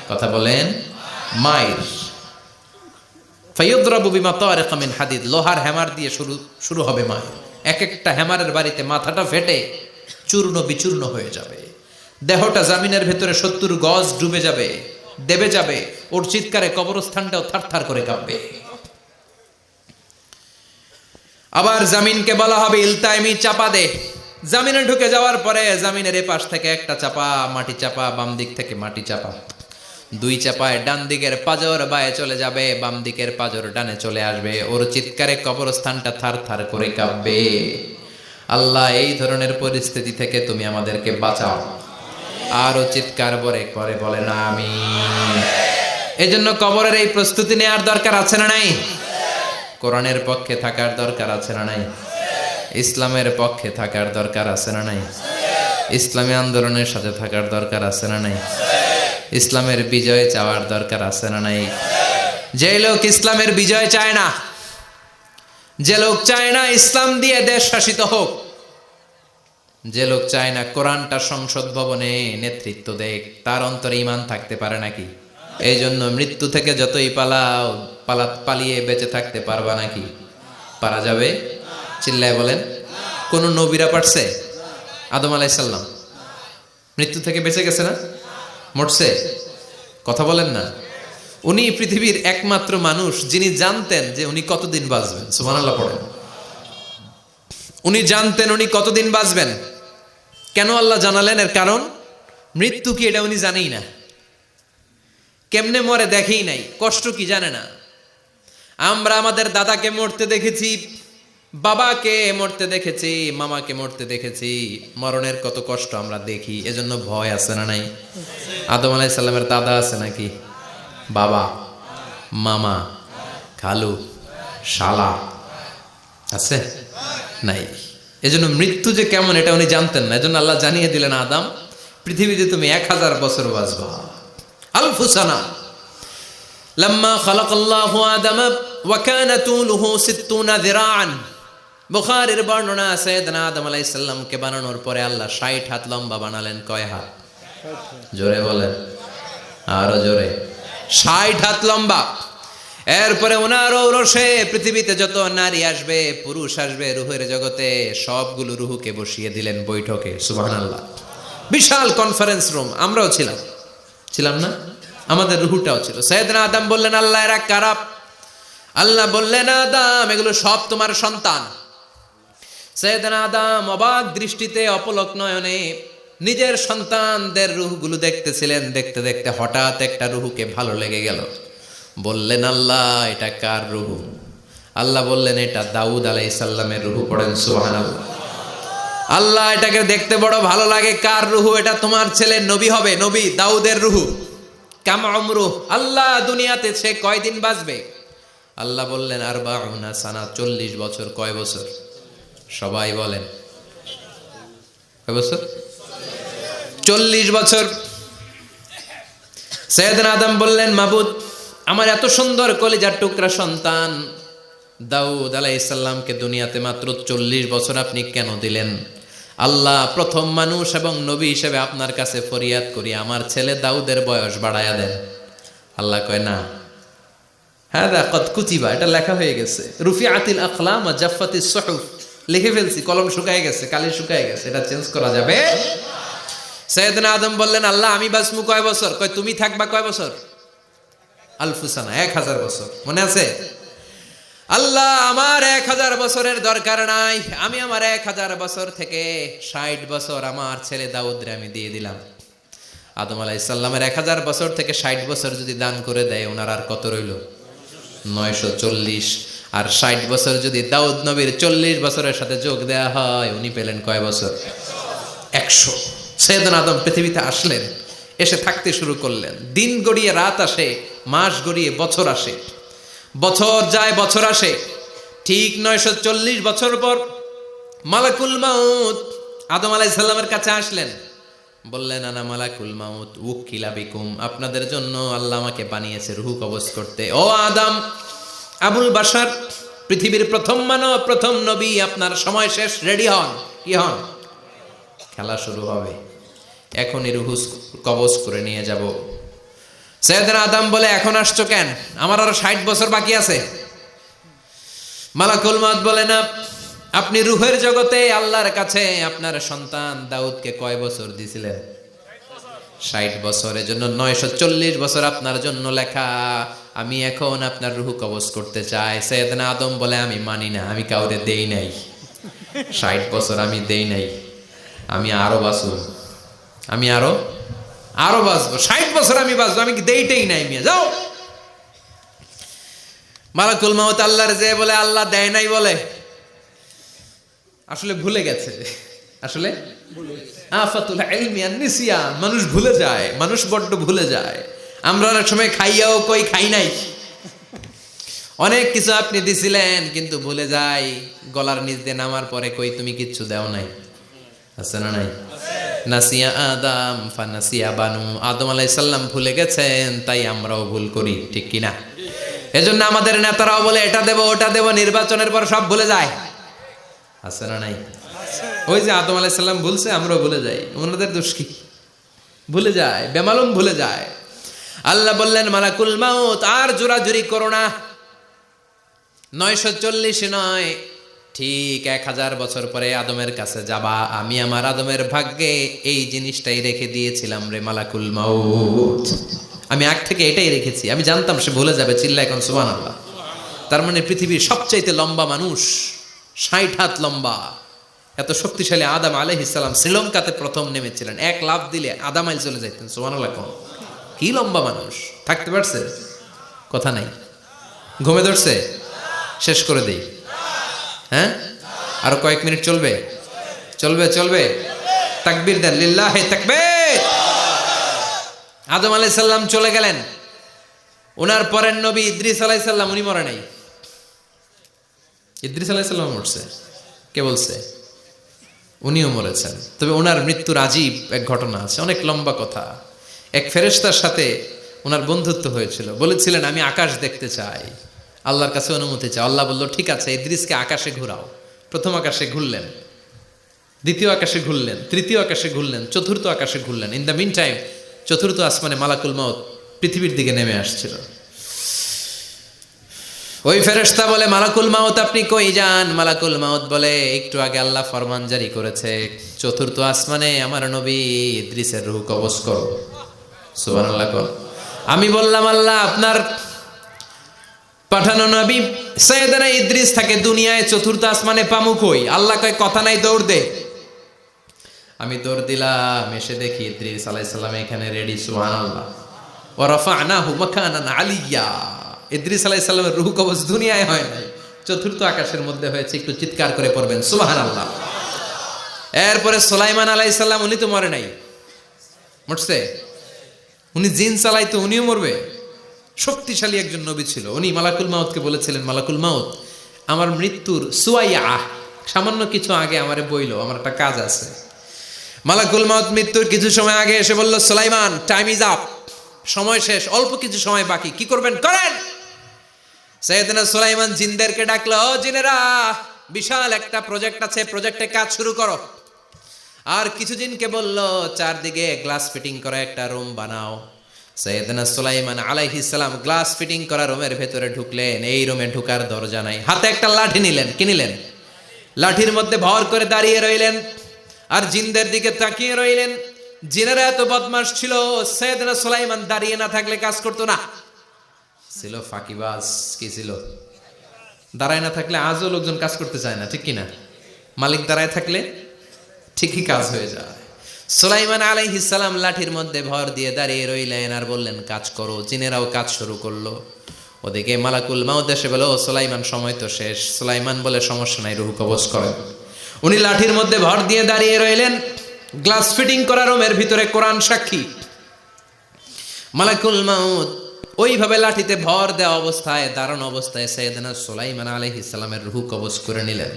কথা বলেন, মাইর। ফায়ুদরাবু বিমা তারিকা মিন হাদিদ, লোহার হ্যামার দিয়ে শুরু হবে মাইর। এক একটা হ্যামারের বাড়িতে মাথাটা ফেটে চূর্ণ বিচূর্ণ হয়ে যাবে, দেহটা জামিনের ভেতরে 70 গজ ডুবে যাবে, দেবে যাবে। ওর চিৎকারে কবরস্থানটাও থারথার করে কাঁপবে। আবার জামিনকে বলা হবে ইলতাইমি, চাপা দে। জামিনে ঢুকে যাওয়ার পরে জামিনের এ পাশ থেকে একটা চাপা, মাটি চাপা, বাম দিক থেকে মাটি চাপা, 2 চাপায় ডান দিকের পাজর বায়ে চলে যাবে, বাম দিকের পাজর ডানে চলে আসবে। ওর চিৎকারে কবরস্থানটা থার থার করে কাঁপবে। আল্লাহ এই ধরনের পরিস্থিতি থেকে তুমি আমাদেরকে বাঁচাও। আরো চিৎকার করে বলে না আমিন। এজন্য কবরের এই প্রস্তুতি নেওয়ার দরকার আছে না নাই? কোরআনের পক্ষে থাকার দরকার আছে না নাই? ইসলামের পক্ষে থাকার দরকার আছে না নাই? ইসলামী আন্দোলনের সাথে থাকার দরকার আছে না নাই? ইসলামের বিজয় চাওয়ার দরকার আছে না নাই? যে লোক ইসলামের বিজয় চায় না, যে লোক চায় না ইসলাম দিয়ে দেশ শাসিত হোক, যে লোক চায় না কোরআনটা সংসদ ভবনে নেতৃত্ব দেখ, তার অন্তরে ঈমান থাকতে পারে নাকি? এই জন্য মৃত্যু থেকে যতই পালিয়ে বেঁচে থাকতে পারবা নাকি? পারা যাবে? চিল্লায় বলেন। কোন নবীরা পারছে? আদম আলাইহিস সালাম মৃত্যু থেকে বেঁচে গেছে না? মরছে? কথা বলেন না। উনি পৃথিবীর একমাত্র মানুষ যিনি জানতেন যে উনি কতদিন বাঁচবেন। সুবহানাল্লাহ পড়েন। উনি জানতেন উনি কতদিন বাঁচবেন। কেন আল্লাহ জানালেন? এর কারণ মৃত্যু কি এটা উনি জানেই না, কেমনে মরে দেখেই নাই, কষ্ট কি জানে না। আমরা আমাদের দাদাকে মরতে দেখেছি, বাবাকে মরতে দেখেছি, মামাকে মরতে দেখেছি, মরণের কত কষ্ট আমরা দেখি, এজন্য ভয় আছে না নাই? আদম আলাইহিস সালামের দাদা আছে নাকি? বাবা, মামা, খালু, শালা আছে? নাই। এজন্য মৃত্যু যে কেমন এটা উনি জানতেন না। এজন্য আল্লাহ জানিয়ে দিলেন, আদম পৃথিবীতে তুমি 1000 বছর বাঁচবা। আলফু সানা লাম্মা খালাকাল্লাহু আদম ওয়া কানা তুলুহু 60 যিরাআন। বুখারীর বর্ণনা, সাইয়েদনা আদম আলাইহিস সালামকে বানানোর পরে আল্লাহ 60 হাত লম্বা বানালেন। কয় হাত? জোরে বলেন, আরো জোরে। 60 হাত লম্বা। এরপরে ওনার ঔরসে পৃথিবীতে যত নারী আসবে, পুরুষ আসবে রুহের জগতে, সবগুলো রুহুকে বসিয়ে দিলেন বৈঠকে। সুবহানাল্লাহ। বিশাল কনফারেন্স রুম। আমরাও ছিলাম না? আমাদের রুহুটাও ছিল। সাইয়েদনা আদম বললেন, আল্লাহ এরা কারা? আল্লাহ বললেন, আদম এগুলো সব তোমার সন্তান। সাইয়েদনা আদম অবাক দৃষ্টিতে, অপলক নয়নে নিজের সন্তানদের রুহগুলো দেখতেছিলেন। দেখতে দেখতে হঠাৎ একটা রুহুকে ভালো লেগে গেল। বললেন, আল্লাহ এটা কার রুহু? আল্লাহ বললেন, এটা দাউদ আলাইহিস সালামের রুহু। পড়েন সুবহানাল্লাহ। আল্লাহ এটাকে দেখতে বড় ভালো লাগে, কার রুহু? এটা তোমার ছেলে নবী হবে, নবী দাউদের রুহু। কাম উমরুহ, আল্লাহ দুনিয়াতে সে কয়দিন বাঁচবে? আল্লাহ বললেন, 40 সানা, 40 বছর। কয় বছর? সবাই বলেন, কয় বছর? 40 বছর। সাইয়েদনা আদম বললেন, মাবুদ আমার এত সুন্দর কলিজার টুকরা সন্তান দাউদ আলাইহিস সালামকে দুনিয়াতে মাত্র 40 বছর আপনি কেন দিলেন? আল্লাহ প্রথম মানুষ এবং নবী হিসেবে আপনার কাছে ফরিয়াদ করি, আমার ছেলে দাউদের বয়স বাড়ায়া দেন। আল্লাহ কয়, না, হাদা কদ কুতিবা, এটা লেখা হয়ে গেছে। রুফিআতিল আকলাম ওয়া জাফফাতিস সুহুফ, লিখে ফেলছি, কলম শুকায় গেছে, কালি শুকায় গেছে, এটা চেঞ্জ করা যাবে? সাইয়েদনা আদম বললেন, আল্লাহ আমি বাঁচবো কয় বছর? কয় তুমি থাকবা কয় বছর? আলফু সানা, 1000 বছর। মনে আছে? আল্লাহ আমার 1000 বছরের দরকার নাই, আমি আমার 1000 বছর থেকে 60 বছর আমার ছেলে দাউদরে আমি দিয়ে দিলাম। আদম আলাইহিস সালামের 1000 বছর থেকে 60 বছর যদি দান করে দেয়, ওনার আর কত রইল? 940। আর 60 বছর যদি দাউদ নবীর 40 বছরের সাথে যোগ দেয়া হয়, উনি পেলেন কয় বছর? 100। সাইয়েদনা আদম পৃথিবীতে আসলেন, এসে থাকতে শুরু করলেন। দিন গড়িয়ে রাত আসে, মাস গড়িয়ে বছর আসে, বছর যায় বছর আসে। ঠিক 940 বছর পর মালাকুল মাউত আদম আলাইহিস সালামের কাছে আসলেন। বললেন, আনা মালাকুল মাউত উকিলা বিকুম, আপনাদের জন্য আল্লাহ আমাকে বানিয়েছে রূহ কবজ করতে। ও আদম, আবুল বাশার, পৃথিবীর প্রথম মানব, প্রথম নবী, আপনার সময় শেষ, রেডি হন। কি হন? খেলা শুরু হবে, এখনই রূহ কবজ করে নিয়ে যাব। সাইয়েদনা আদম বলে, এখন আসছো কেন? আমার আরো 60 বছর বাকি আছে। মালাকুল মাউত বলে, না, আপনি রূহের জগতে আল্লাহর কাছে আপনার সন্তান দাউদকে কয় বছর দিয়েছিলেন? 60 বছর। এজন্য 940 বছর আপনার জন্য লেখা। আমি এখন আপনার রূহ কবজ করতে চাই। সাইয়েদনা আদম বলে, আমি মানি না, আমি কাউরে দেই নাই 60 বছর, আমি দেই নাই, আমি আরো বাঁচব, আমি আরো বাঁচবো, 60 বছর আমি বাঁচবো, আমি দেইটাই নাই। মিয়া যাও। মালাকুল মাউত আল্লাহর যে বলে, আল্লাহ দেয় নাই বলে, আসলে ভুলে গেছে। আসলে আফাতুল ইলমি আন নিসিয়ান, মানুষ ভুলে যায়, মানুষ বড্ড ভুলে যায়। আমরা অনেক সময় খাইয়াও কই খাই নাই। অনেক কিছু আপনি দিছিলেন কিন্তু ভুলে যাই, গলার নিচ দিয়ে নামার পরে কই তুমি কিচ্ছু দাও নাই। আছে না নাই? নাসিয়া আদম ফানাসিয়া বানু, আদম আলাইহিস সালাম ভুলে গেছেন, তাই আমরাও ভুল করি, ঠিক কিনা? এজন্য আমাদের নেতারাও বলে এটা দেব ওটা দেব, নির্বাচনের পর সব ভুলে যায়। আছে না নাই? ওই যে আদম আলাইহিস সালাম ভুলছে, আমরাও ভুলে যাই। ওনাদের দোষ কি? ভুলে যায়, বেমালুম ভুলে যায়। আল্লাহ বললেন মালাকুল মাউত আর জোরাজুরি করো না। 940 নয়, ঠিক 1000 বছর পরে আদমের কাছে যাবা। আমি আমার আদমের ভাগ্যে এই জিনিসটাই রেখে দিয়েছিলাম রে মালাকুল মাউত। আমি আগ থেকে এটাই রেখেছি, আমি জানতাম সে ভুলে যাবে। চিল্লা এখন সুবহানাল্লাহ। তার মানে পৃথিবীর সবচাইতে লম্বা মানুষ, 60 হাত লম্বা, এত শক্তিশালী আদম আলাইহিস সালাম শ্রীলঙ্কাতে প্রথম নেমেছিলেন। 1 লাফ দিলে আধা মাইল চলে যাইতেন। সুবহানাল্লাহ। কি লম্বা মানুষ! থাকতে পারছে? কথা নাই। ঘুমে ধরছে? শেষ করে দেই। হ্যাঁ, আরো কয়েক মিনিট চলবে? চলবে চলবে। তাকবীর দেন, লিল্লাহি তাকবীর। আদম আলাইহিস সালাম চলে গেলেন। ওনার পরের নবী ইদ্রিস আলাইহিস সালাম, উনি মরে নাই। ইদ্রিস আলাইহিস সালাম মরছে, কে বলছে? উনিও মরেছেন। তবে ওনার মৃত্যুর আজীব এক ঘটনা আছে, অনেক লম্বা কথা। এক ফেরেশতার সাথে ওনার বন্ধুত্ব হয়েছিল। বলেছিলেন আমি আকাশ দেখতে চাই, আল্লাহর কাছে অনুমতি চাই। আল্লাহ বলল ঠিক আছে, ইদ্রিসকে আকাশে ঘুরাও। প্রথম আকাশে ঘুরলেন, দ্বিতীয় আকাশে ঘুরলেন, তৃতীয় আকাশে ঘুরলেন, চতুর্থ আকাশে ঘুরলেন। ইন দ্য মিন টাইম চতুর্থ আসমানে মালাকুল মাউত পৃথিবীর দিকে নেমে আসছিল। ওই ফেরেশতা বলে মালাকুল মাউত আপনি কই যান? মালাকুল মাউত বলে একটু আগে আল্লাহ ফরমান জারি করেছে, চতুর্থ আসমানে আমার নবী ইদ্রিসের রূহ কবজ করো। সুবহানাল্লাহ। আমি বললাম আল্লাহ আপনার পাঠানো নবী সাইয়েদনা ইদ্রিস থাকে দুনিয়ায়, চতুর্থ আসমানে পামু কই? আল্লাহ কয় কথা নাই, দৌড় দে। আমি দৌড় দিলাম, এসে দেখি ইদ্রিস আলাইহিস সালাম এখানে রেডি। সুবহানাল্লাহ। ওয়া রাফা'নাহু মাকানান আলিয়্যা। ইদ্রিস আলাইহিস সালামের রূহ কবজ দুনিয়ায় হয় নাই, চতুর্থ আকাশের মধ্যে হয়েছে। একটু চিৎকার করে পড়বেন সুবহানাল্লাহ। এরপরে সুলাইমান আলাইহিস সালাম, উনি তো মরে নাই, মরছে? উনি জিন চালাইতো, উনিও মরবে? শক্তিশালী একজন নবী ছিল। উনি মালাকুল মাউতকে বলেছিলেন মালাকুল মাউত আমার মৃত্যুর সুয়াইয়া, সামান্য কিছু আগে আমারে বইলো, আমার একটা কাজ আছে। মালাকুল মাউত মৃত্যুর কিছু সময় আগে এসে বলল সুলাইমান টাইম ইজ আপ, সময় শেষ, অল্প কিছু সময় বাকি, কি করবেন করেন। সাইয়েদনা সুলাইমান জিনদেরকে ডাকলো, ও জিনেরা, বিশাল একটা প্রজেক্ট আছে, প্রজেক্টে কাজ শুরু করো। আর কিছু জিনকে বলল চারদিকে গ্লাস ফিটিং করা একটা রুম বানাও। সাইয়েদনা সুলাইমান আলাইহিস সালাম গ্লাস ফিটিং করা রুমের ভেতরে ঢুকলেন। এই রুমে ঢুকার দরজা নাই, হাতে একটা লাঠি নিলেন। কি নিলেন? লাঠির মধ্যে ভর করে দাঁড়িয়ে রইলেন আর জিনদের দিকে তাকিয়ে রইলেন। জিনেরা এত বদমাশ ছিল, সাইয়েদনা সুলাইমান দাঁড়িয়ে না থাকলে কাজ করতো না। ছিল ফাঁকিবাজ। কি ছিল? দাঁড়ায় না থাকলে আজও লোকজন কাজ করতে চায় না, ঠিক কিনা? মালিক দাঁড়ায় থাকলে ঠিকই কাজ হয়ে যায়। সুলাইমান আলাইহিস সালাম লাঠির মধ্যে ভর দিয়ে দাঁড়িয়ে রইলেন আর বললেন কাজ করো। জিনেরাও কাজ শুরু করলো। ওদিকে মালাকুল মাউত এসে বলে, ও সুলাইমান সময় তো শেষ। সুলাইমান বলে সমস্যা নাই, রূহ কবজ করেন। উনি লাঠির মধ্যে ভর দিয়ে দাঁড়িয়ে রইলেন। গ্লাস ফিটিং করা রুমের ভিতরে কোরআন সাক্ষী। মালাকুল মাউত ওইভাবে লাঠিতে ভর দেওয়া অবস্থায়, দাঁড়ানো অবস্থায় সাইয়েদনা সুলাইমান আলাইহিস সালামের রূহ কবজ করে নিলেন।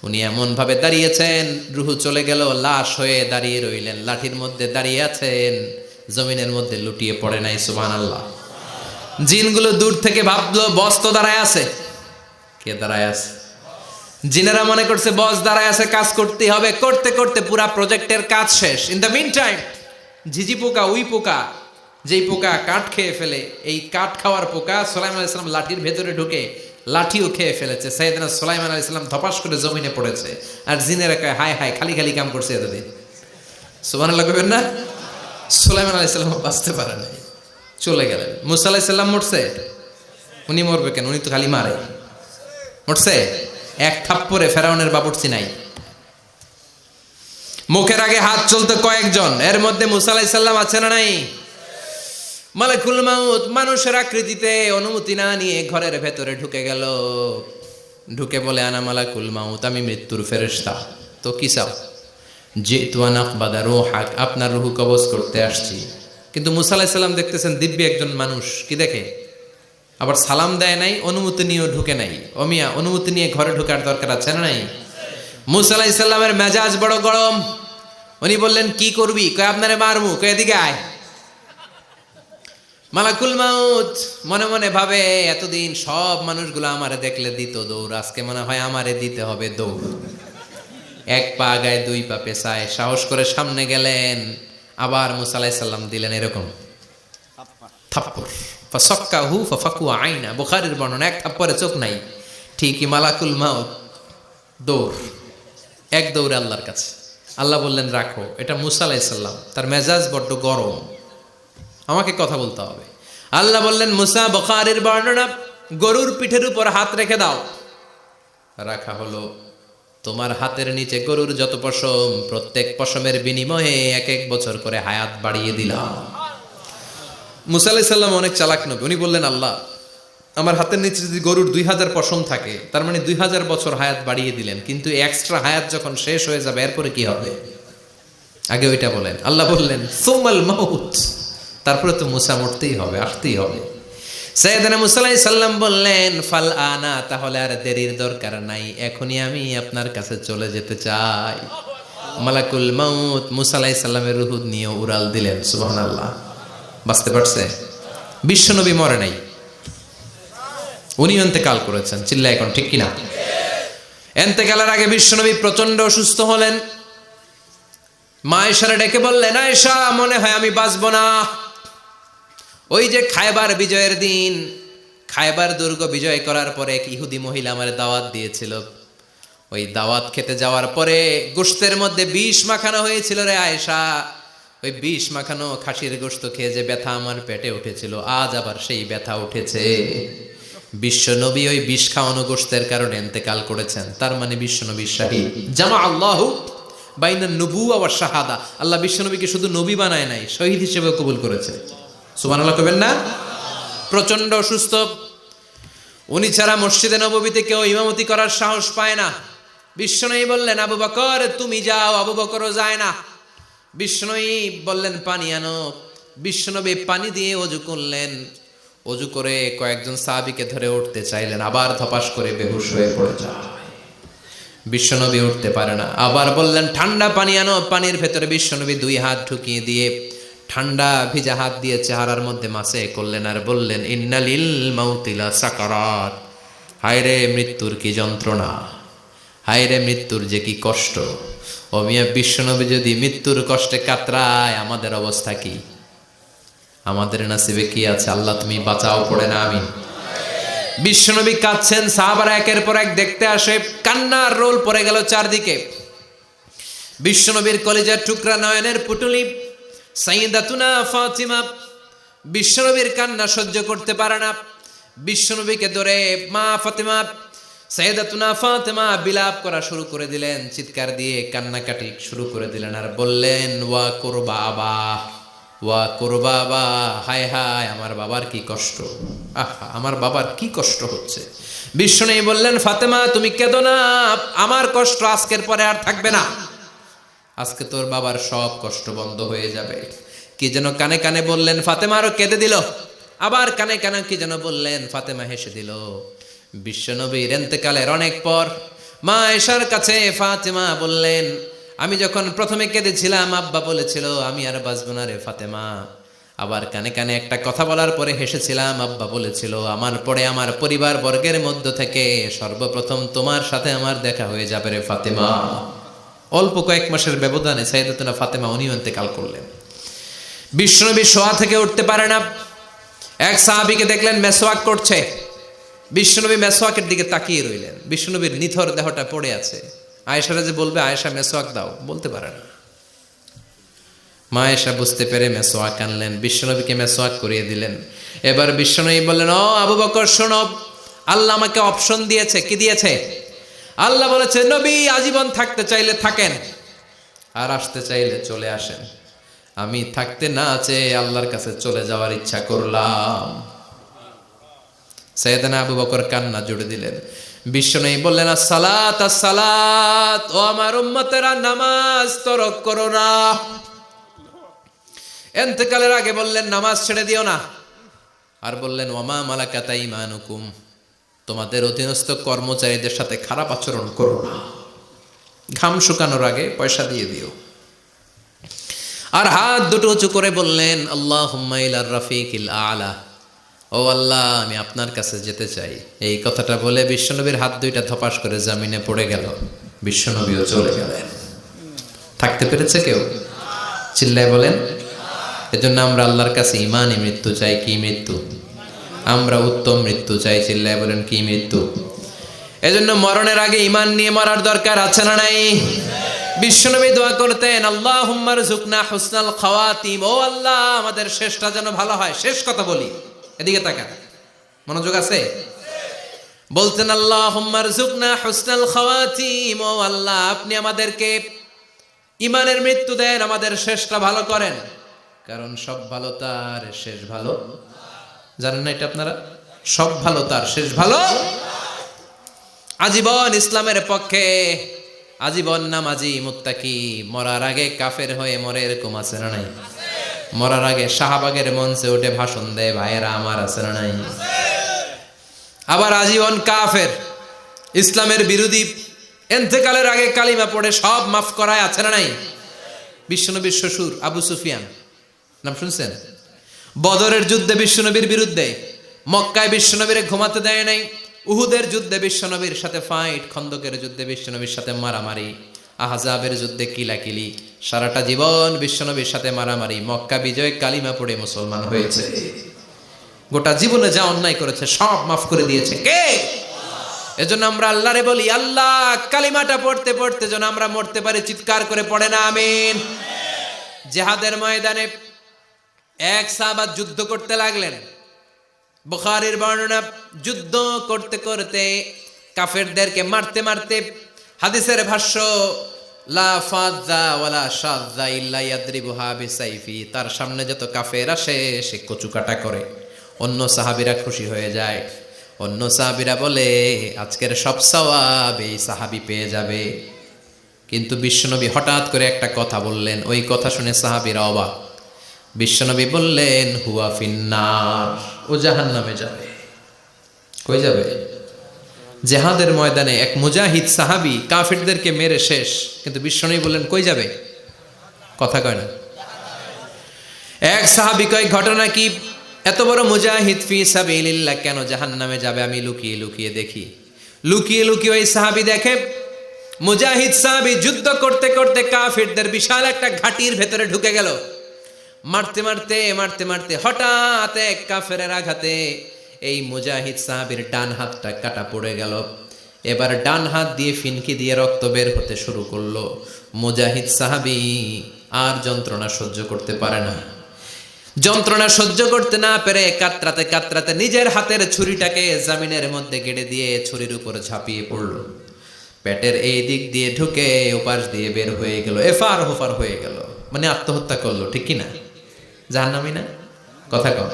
উনি এমন ভাবে দাঁড়িয়েছেন, রূহ চলে গেল, লাশ হয়ে দাঁড়িয়ে রইলেন। লাঠির মধ্যে দাঁড়িয়ে আছেন, জমিনের মধ্যে লুটিয়ে পড়ে নাই। সুবহানাল্লাহ। জিনগুলো দূর থেকে ভাবলো বস তো দাঁড়ায় আছে। কে দাঁড়ায় আছে? জিনেরা মনে করছে বস দাঁড়ায় আছে, কাজ করতে হবে। করতে করতে পুরা প্রজেক্টের কাজ শেষ। ইন দ্য মিন টাইম ঝিঝি পোকা, উই পোকা, যেই পোকা কাঠ খেয়ে ফেলে, এই কাঠ খাওয়ার পোকা সুলাইমান আলাইহিস সালাম লাঠির ভেতরে ঢুকে লাঠিও খেয়ে ফেলেছে। সাইয়েদনা সুলাইমান আলাইহিস সালাম ধপাস করে জমিনে পড়েছে। আর জিনেরা কয় হায় হায়, খালি খালি কাম করছে এতদিন। সুবহানাল্লাহ কইবেন না? সুলাইমান আলাইহিস সালাম বাঁচতে পারে নাই, চলে গেলেন। মুসা আলাইহিস সালাম মরছে? উনি মরবে কেন? উনি তো খালি মারে। মরছে? এক থাপ্পড়ে ফেরাউনের বাবুর্চি নাই। মুখের আগে হাত চলতে কয়েকজন, এর মধ্যে মুসা আলাইহিস সালাম আছে না নাই? মালাকুল মাউত মানুষের আকৃতিতে অনুমতি না নিয়ে ঘরের ভেতরে ঢুকে গেল। ঢুকে বলে আনা মালাকুল মাউত, আমি মৃত্যুর ফেরেশতা। তো কি চাও? জিতু আন আকবাদা রূহাক, আপনার রূহ কবজ করতে আসছি। কিন্তু মুসা আলাইহিস সালাম দেখতেছেন দিব্যি একজন মানুষ, কি দেখে? আবার সালাম দেয় নাই, অনুমতি নিয়েও ঢুকে নাই। অমিয়া অনুমতি নিয়ে ঘরে ঢোকার দরকার আছে না নাই? মুসা আলাইহিস সালামের মেজাজ বড় গরম। উনি বললেন কি করবি? কয় আপনারে মারমু। কয় এদিকে আয়। মালাকুল মাউত মনে মনে ভাবে এতদিন সব মানুষগুলো আমারে দেখলে দিত দৌড়, আজকে মনে হয় আমারে দিতে হবে দৌড়। এক পা আগায় দুই পা পেছায় সাহস করে সামনে গেলেন। আবার মুসা আলাইহিস সালাম দিলেন এরকম থাপ্পড়, ফাসাক্কাহু ফাফাকু আইনা। বুখারীর বর্ণনা, এক থাপ্পড়ে চোখ নাই। ঠিকই মালাকুল মাউত দৌড়, এক দৌড়ে আল্লাহর কাছে। আল্লাহ বললেন রাখো, এটা মুসা আলাইহিস সালাম, তার মেজাজ বড্ড গরম, আমাকে কথা বলতে হবে। আল্লাহ বললেন মুসা, বুখারীর বর্ণনা, গরুর পিঠের উপর হাত রেখে দাও। রাখা হলো। তোমার হাতের নিচে গরুর যত পশম, প্রত্যেক পশমের বিনিময়ে এক এক বছর করে হায়াত বাড়িয়ে দিলাম। মুসা আলাইহিস সালাম অনেক চালাক নবী, উনি বললেন আল্লাহ আমার হাতের নিচে যদি গরুর 2000 পশম থাকে, তার মানে 2000 বছর হায়াত বাড়িয়ে দিলেন, কিন্তু এক্সট্রা হায়াত যখন শেষ হয়ে যাবে এরপরে কি হবে? আগে ওইটা বলেন। আল্লাহ বললেন সুমাল মাউত, তারপরে তো মুসা মরতেই হবে, আসতেই হবে। সাইয়েদনা মুসা আলাইহিস সালাম বললেন ফাল আনা, তাহলে আর দেরির দরকার নাই, এখনই আমি আপনার কাছে চলে যেতে চাই। মালাকুল মাউত মুসা আলাইহিস সালামের রূহ নিয়ে উড়াল দিলেন। সুবহানাল্লাহ। বাঁচতে পারছে? বিশ্বনবী মরে নাই, উনি ইন্তেকাল করেছেন। চিল্লায় এখন ঠিক কিনা? ইন্তেকালের আগে বিশ্বনবী প্রচন্ড অসুস্থ হলেন। মা আয়েশারে ডেকে বললেন আয়েশা, মনে হয় আমি বাঁচব না। ওই যে খায়বার বিজয়ের দিন, খায়বার দুর্গ বিজয় করার পরে এক ইহুদি মহিলা আমার দাওয়াত দিয়েছিল। ওই দাওয়াত খেতে যাওয়ার পরে গোশতের মধ্যে বিষ মাখানো হয়েছিল রে আয়েশা। ওই বিষ মাখানো খাসির গোশত খেয়ে যে ব্যথা আমার পেটে উঠেছিল, আজ আবার সেই ব্যথা উঠেছে। বিশ্বনবী ওই বিষ খাওয়ানো গোশতের কারণে ইন্তেকাল করেছেন, তার মানে বিশ্বনবী শাহীদ। জামা আল্লাহু বাইনা নবুওয়া ওয়া শাহাদা, আল্লাহ বিশ্বনবীকে শুধু নবী বানায় নাই, শহীদ হিসেবে কবুল করেছে। সুবহানাল্লাহ কবেন না? প্রচন্ড অসুস্থ, উনি ছাড়া মসজিদে নববীতে কেউ ইমামতি করার সাহস পায় না। বিশ্বনবী বললেন আবু বকর তুমি যাও, আবু বকরও যায় না। বিশ্বনবী বললেন পানি আনো। বিশ্বনবী পানি দিয়ে ওযু করলেন। ওযু করে কয়েকজন সাহাবীকে ধরে উঠতে চাইলেন, আবার ধপাস করে বেহুশ হয়ে পড়ে যায়। বিশ্বনবী উঠতে পারে না। আবার বললেন ঠান্ডা পানি আনো। পানির ভেতরে বিশ্বনবী 2 হাত ঢুকিয়ে দিয়ে ঠান্ডা ভিজা হাত দিয়ে চেহারার মধ্যে মাসে করলেন আর বললেন ইন্নালিল মাউতিলা সাকারাত, হায়রে মৃত্যুর কি যন্ত্রণা, হায়রে মৃত্যুর যে কি কষ্ট। ও মিয়া, বিশ্বনবী যদি মৃত্যুর কষ্টে কাতরায়, আমাদের অবস্থা কি? আমাদের নসিবে কি আছে? আল্লাহ তুমি বাঁচাও, পড়ে না আমিন। বিশ্বনবী কাঁদছেন, সাহাবারা একের পর এক দেখতে আসে, কান্নার রোল পড়ে গেল চারদিকে। বিশ্বনবীর কলিজার টুকরা নয়নের পুটুলি সাইয়্যিদাতুনা ফাতিমা বিশ্বনবীর কান্না সহ্য করতে পারে না। বিশ্বনবীকে ধরে মা ফাতিমা, সাইয়্যিদাতুনা ফাতিমা বিলাপ করা শুরু করে দিলেন, চিৎকার দিয়ে কান্নাকাটি শুরু করে দিলেন আর বললেন ওয়া কুরবাবা, ওয়া কুরবাবা, হায় হায় আমার বাবার কি কষ্ট, আহা আমার বাবার কি কষ্ট হচ্ছে। বিশ্বনবী বললেন ফাতেমা তুমি কেঁদো না, আমার কষ্ট আজকের পরে আর থাকবে না, আজকে তোর বাবার সব কষ্ট বন্ধ হয়ে যাবে। কি যেন কানে কানে বললেন, ফাতেমা আরো কেঁদে দিল। আবার কানে কানে কি যেন বললেন, ফাতেমা হেসে দিল। বিশ্বনবীর ইন্তেকালের অনেক পর মা আয়েশার কাছে ফাতেমা বললেন, আমি যখন প্রথমে কেঁদেছিলাম আব্বা বলেছিল আমি আর বাঁচবো না রে ফাতেমা। আবার কানে কানে একটা কথা বলার পরে হেসেছিলাম, আব্বা বলেছিল আমার পরে আমার পরিবার বর্গের মধ্য থেকে সর্বপ্রথম তোমার সাথে আমার দেখা হয়ে যাবে রে ফাতেমা। অল্প কয়েক মাসের ব্যবধানে সাইয়্যিদাতুনা ফাতেমা উনিও ইন্তেকাল করলেন। বিশ্বনবী শোয়া থেকে উঠতে পারে না। এক সাহাবীকে দেখলেন মেসওয়াক করছে। বিশ্বনবী মেসওয়াকের দিকে তাকিয়ে রইলেন। বিশ্বনবীর নিথর দেহটা পড়ে আছে। আয়েশারা যে বলবে আয়েশা মেসওয়াক দাও, বলতে পারে না। মা আয়েশা বুঝতে পেরে মেসওয়াক আনলেন, বিশ্বনবীকে মেসওয়াক করিয়ে দিলেন। এবার বিশ্বনবী বললেন ও আবু বকর শোনো, আল্লাহ আমাকে অপশন দিয়েছে। কি দিয়েছে? আল্লাহ বলেছে নবী আজীবন থাকতে চাইলে থাকেন, আর আসতে চাইলে চলে আসেন। আমি থাকতে না চেয়ে আল্লাহর কাছে চলে যাওয়ার ইচ্ছা করলাম। সাইয়েদনা আবু বকর কান্না জুড়ে দিলেন। বিশ্বনবী বললেন আসসালাত আসসালাত, ও আমার উম্মতেরা নামাজ তরক করো না। ইন্তেকালের আগে বললেন নামাজ ছেড়ে দিও না। আর বললেন ওয়ামা মালাকাত আইমানুকুম, তোমাদের অধীনস্থ কর্মচারীদের সাথে খারাপ আচরণ করো না। ঘাম শুকানোর আগে পয়সা দিয়ে দিও। আর হাত দুটো উঁচু করে বললেন আল্লাহুম্মা ইলার রাফিকিল আলা, ও আল্লাহ আমি আপনার কাছে যেতে চাই। এই কথাটা বলে বিশ্বনবীর হাত দুইটা ধপাস করে জমিনে পড়ে গেল, বিশ্বনবীও চলে গেলেন। থাকতে পেরেছে কেউ? চিল্লায় বলেন। এজন্য আমরা আল্লাহর কাছে ইমানই মৃত্যু চাই। কি মৃত্যু? আমরা উত্তম মৃত্যু চাই। চিল্লায় বলেন কি মৃত্যু? এজন্য মরণের আগে ইমান নিয়ে মরার দরকার আছে না নাই? বিশ্বনবী দোয়া করতেন আল্লাহুম্মা রযুকনা হুসনাল খাওয়াতিম, ও আল্লাহ আমাদের শেষটা যেন ভালো হয়। শেষ কথা বলি, এদিকে তাকান, মনোযোগ আছে? বলতেন আল্লাহুম্মা রযুকনা হুসনাল খাওয়াতিম, ও আল্লাহ আপনি আমাদেরকে ইমানের মৃত্যু দেন, আমাদের শেষটা ভালো করেন। কারণ সব ভালো তার শেষ ভালো। জানেন না এটা আপনারা? সব ভালো তার শেষ ভালো। আজীবন ইসলামের পক্ষে, আজীবন নামাজি মুত্তাকি, মরার আগে কাফের হয়ে মরে, এরকম আছে না নাই? মরার আগে শাহবাগের মঞ্চে উঠে ভাষণ দেয়, ভাইয়েরা আমার, আছে না নাই? আবার আজীবন কাফের, ইসলামের বিরোধী, ইন্তেকালের আগে কালিমা পড়ে সব মাফ করায়, আছে না নাই? বিশ্বনবীর শ্বশুর আবু সুফিয়ান, নাম শুনছেন? বদরের যুদ্ধে বিশ্বনবীর বিরুদ্ধে, মক্কায় বিশ্বনবীর ঘুমাতে দেয় নাই, উহুদের যুদ্ধে বিশ্বনবীর সাথে ফাইট, খন্দকের যুদ্ধে বিশ্বনবীর সাথে মারামারি, আহজাবের যুদ্ধে কিলাকিলি, সারাটা জীবন বিশ্বনবীর সাথে মারামারি, মক্কা বিজয় কালিমা পড়ে মুসলমান হয়েছে। গোটা জীবনে যা অন্যায় করেছে সব মাফ করে দিয়েছে কে? এজন্য আমরা আল্লাহরে বলি, আল্লাহ কালিমাটা পড়তে পড়তে যেন আমরা মরতে পারি। চিৎকার করে পড়ে না আমিন। জিহাদের ময়দানে এক সাহাবা যুদ্ধ করতে লাগলেন। বুখারীর বর্ণনা, যুদ্ধ করতে করতে কাফেরদেরকে মারতে মারতে, হাদিসের ভাষ্য লা ফাযা ওয়ালা শাযা ইল্লা ইয়াদরিবুহা বিসাইফি, তার সামনে যত কাফের আসে সে কচুকাটা করে। অন্য সাহাবীরা খুশি হয়ে যায়, অন্য সাহাবীরা বলে আজকের সব সওয়াব এই সাহাবী পেয়ে যাবে। কিন্তু বিশ্বনবী হঠাৎ করে একটা কথা বললেন, ওই কথা শুনে সাহাবীরা অবাক। বিশ্বনবী বললেন হুয়া ফিন্নার, ও জাহান্নামে যাবে। কই যাবে? জিহাদের ময়দানে এক মুজাহিদ সাহাবী কাফিরদেরকে মেরে শেষ, কিন্তু বিশ্বনবী বললেন কই যাবে? কথা কয় না। এক সাহাবী কয় ঘটনা কি? এত বড় মুজাহিদ ফি সাবিলিল্লাহ কেন জাহান্নামে যাবে? আমি লুকিয়ে লুকিয়ে দেখি। লুকিয়ে লুকিয়ে ওই সাহাবী দেখে মুজাহিদ সাহাবী যুদ্ধ করতে করতে কাফিরদের বিশাল একটা ঘাটির ভেতরে ঢুকে গেল। মারতে মারতে মারতে মারতে হঠাৎ এক কাফেরের আঘাতে এই মুজাহিদ সাহাবীর ডান হাতটা কাটা পড়ে গেল। এবার ডান হাত দিয়ে ফিনকি দিয়ে রক্ত বের হতে শুরু করলো। মুজাহিদ সাহাবী আর যন্ত্রণা সহ্য করতে পারে না। যন্ত্রণা সহ্য করতে না পেরে কাতরাতে কাতরাতে নিজের হাতের ছুরিটাকে জমিনের মধ্যে গেড়ে দিয়ে ছুরির উপর ঝাঁপিয়ে পড়ল। পেটের এই দিক দিয়ে ঢুকে ওপাশ দিয়ে বের হয়ে গেল, এফার হোফার হয়ে গেল, মানে আত্মহত্যা করলো। ঠিক কি না? জাহান্নামী না? কথা কম।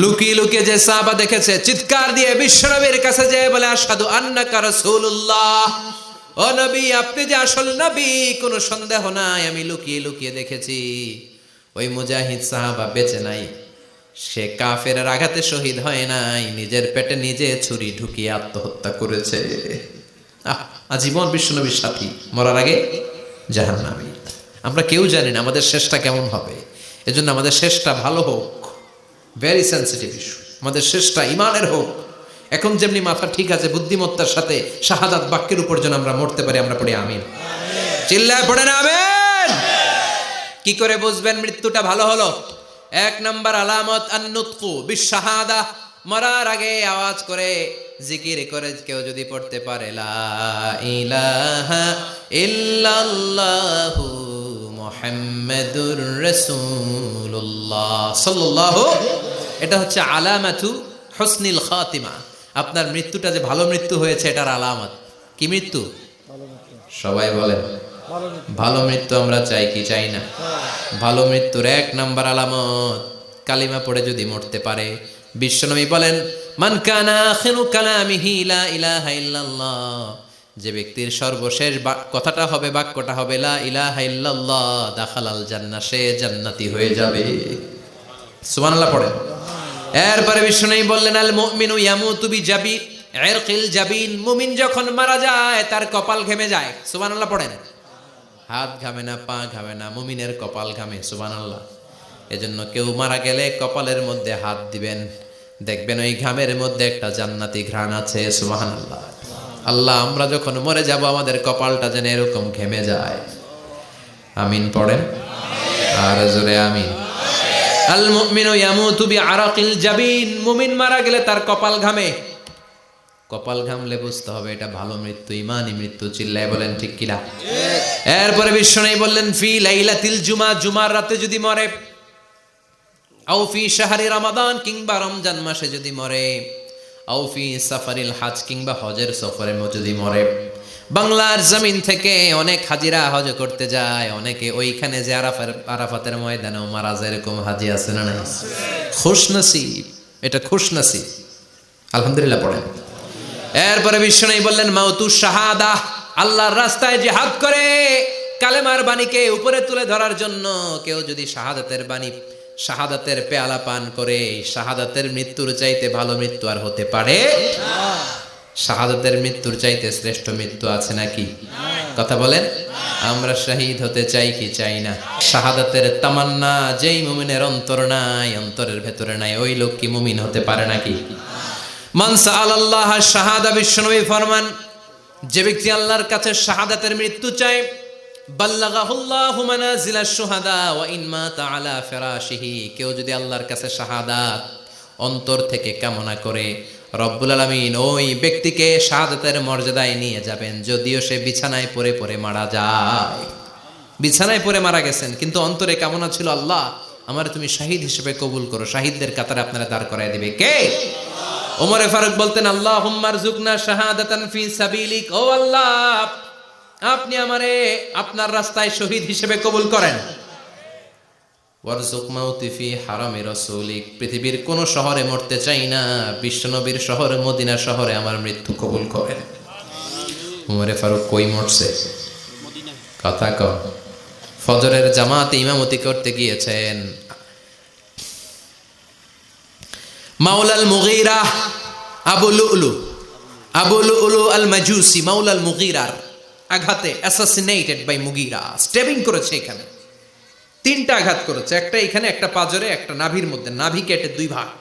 লুকিয়ে লুকিয়ে যে সাহাবা দেখেছে চিৎকার দিয়ে বিশ্বনবীর কাছে যেয়ে বলে আশহাদু আন্নাকা রাসূলুল্লাহ, ও নবী আপনি যে আসল নবী, কোনো সন্দেহ নাই, আমি লুকিয়ে লুকিয়ে দেখেছি। ওই মুজাহিদ সাহাবা বেঁচে নাই, সে কাফেরের আঘাতে শহীদ হয় নাই, নিজের পেটে নিজে ছুরি ঢুকিয়ে আত্মহত্যা করেছে। আজীবন বিশ্বনবীর সাথী, মরার আগে জাহান্নামী। আমরা কেউ জানি না আমাদের শেষটা কেমন হবে। এজন্য আমাদের শেষটা ভালো হোক, ভেরি সেন্সিটিভ ইস্যু। আমাদের শেষটা ইমানের হোক। এখন যেমনি মাথা ঠিক আছে, বুদ্ধিমত্তার সাথে শাহাদাত বাক্যের উপর যেন আমরা মরতে পারি। আমরা পড়ি আমিন। চিল্লায় পড়ে না আমিন। কি করে বুঝবেন মৃত্যুটা ভালো হলো? এক নাম্বার আলামত আন-নুতকু বিশ-শাহাদা, মরার আগে আওয়াজ করে জিকির করে কেউ যদি পড়তে পারে লা ইলাহা ইল্লাল্লাহু মুহাম্মাদুর রাসূলুল্লাহ সাল্লাল্লাহু, এটা হচ্ছে আলামাতু হুসনিল খাতিমা। আপনার মৃত্যুটা যে ভালো মৃত্যু হয়েছে এটার আলামত। কি মৃত্যু? সবাই বলেন ভালো মৃত্যু আমরা চাই কি চাই না? ভালো মৃত্যুর এক নাম্বার আলামত কালিমা পড়ে যদি মরতে পারে। বিশ্বনবী বলেন মান কানা আখিরু কালামিহি লা ইলাহা ইল্লাল্লাহ, যে ব্যক্তির সর্বশেষ কথাটা হবে, বাক্যটা হবে লা ইলাহা ইল্লাল্লাহ, দাখালাল জান্নাহ, সে জান্নাতি হয়ে যাবে। সুবহানাল্লাহ পড়েন। এরপরে বিশ্বনবী বললেন আল মুমিনু ইয়ামুতু বিজাবি ইরকিল জাবিন, মুমিন যখন মারা যায় তার কপাল ঘেমে যায়। সুবহানাল্লাহ পড়েন। হাত ঘামে না, পা ঘামে না, মুমিনের কপাল ঘামে। সুবহানাল্লাহ। এজন্য কেউ মারা গেলে কপালের মধ্যে হাত দিবেন, দেখবেন ওই ঘামের মধ্যে একটা জান্নাতি ঘ্রাণ আছে। সুবহানাল্লাহ। আল্লাহ, আমরা যখন মরে যাব আমাদের কপালটা যেন এরকম ঘেমে যায়। আমিন পড়েন আর জোরে আমিন। আল মুমিনু ইয়ামুতু বিআরাকিল জাবিন, মুমিন মারা গেলে তার কপাল ঘামে। কপাল ঘামলে বুঝতে হবে এটা ভালো মৃত্যু, ইমানি মৃত্যু। চিল্লায় বলেন ঠিক কিনা? এরপরে বিশ্বনবী বললেন ফি লাইলাতিল জুমা, জুমার রাতে যদি মরে, আও ফি শাহরি রমাদান, কিংবা রমজান মাসে যদি মরে, আও ফি সাফারিল হজ, কিংবা হজের সফরে যদি মরে। বাংলার জমিন থেকে অনেক হাজিরা হজ করতে যায়, অনেকে ওইখানে যে আরাফাতের ময়দানেও মারা যায়, এরকম হাজি আছে না নাই? খুশনসিব, এটা খুশনসিব। আলহামদুলিল্লাহ পড়েন। এরপরে বিশ্বনবী বললেন মাউতু শাহাদা, আল্লাহর রাস্তায় জিহাদ করে কালেমার বাণীকে উপরে তুলে ধরার জন্য কেউ যদি শাহাদাতের বাণী, শাহাদাতের পেয়ালা পান করে, শাহাদাতের মৃত্যুর চাইতে ভালো মৃত্যু আর হতে পারে না। শাহাদাতের মৃত্যুর চাইতে শ্রেষ্ঠ মৃত্যু আছে নাকি? কথা বলেন। আমরা শহীদ হতে চাই কি চাই না? শাহাদাতের তামান্না যেই মুমিনের অন্তর নাই, অন্তরের ভেতরে নাই, ওই লোক কি মুমিন হতে পারে নাকি? মান সাআলাল্লাহ শাহাদা, বিশ্বনবী ফরমান, যে ব্যক্তি আল্লাহর কাছে শাহাদাতের মৃত্যু চায়, বাল্লাগাহুল্লাহু মানাজিলাশ শুহাদা ওয়া ইন মাতা আলা ফিরাশিহি, কেউ যদি আল্লাহর কাছে শাহাদাত অন্তর থেকে কামনা করে, রব্বুল আলামিন ওই ব্যক্তিকে শাহাদাতের মর্যাদায় নিয়ে যাবেন, যদিও সে বিছানায় পড়ে পড়ে মারা যায়। বিছানায় পড়ে মারা গেছেন, কিন্তু অন্তরে কামনা ছিল আল্লাহ আমার তুমি শহীদ হিসেবে কবুল করো। শহীদদের কাতারে আপনারা দাঁড় করায় দিবে কে? ওমরে ফারুক বলতেন আল্লাহুম্মা রযুকনা শাহাদাতান ফি সাবিলিক, ও আল্লাহ আপনি আমারে আপনার রাস্তায় শহীদ হিসেবে কবুল করেন। ওয়ারযুক মাউতি ফি হারামি রাসূলিক, পৃথিবীর কোন শহরে মরতে চাই না, বিশ্বনবীর শহর মদিনা শহরে আমার মৃত্যু কবুল করেন। ওমরে ফারুক কই মরছে? কথা কও। ফজরের জামাতে ইমামতি করতে গিয়েছেন, মাওলাল মুগীরা আবু লুলু আল মাজুসি, মাওলাল মুগীরার আঘাতে অ্যাসাসিনেটেড বাই মুগীরা, স্টেবিং করেছে। এখানে তিনটা আঘাত করেছে, একটা এখানে, একটা পাজরে, একটা নাভির মধ্যে, নাভি কেটে দুই ভাগ।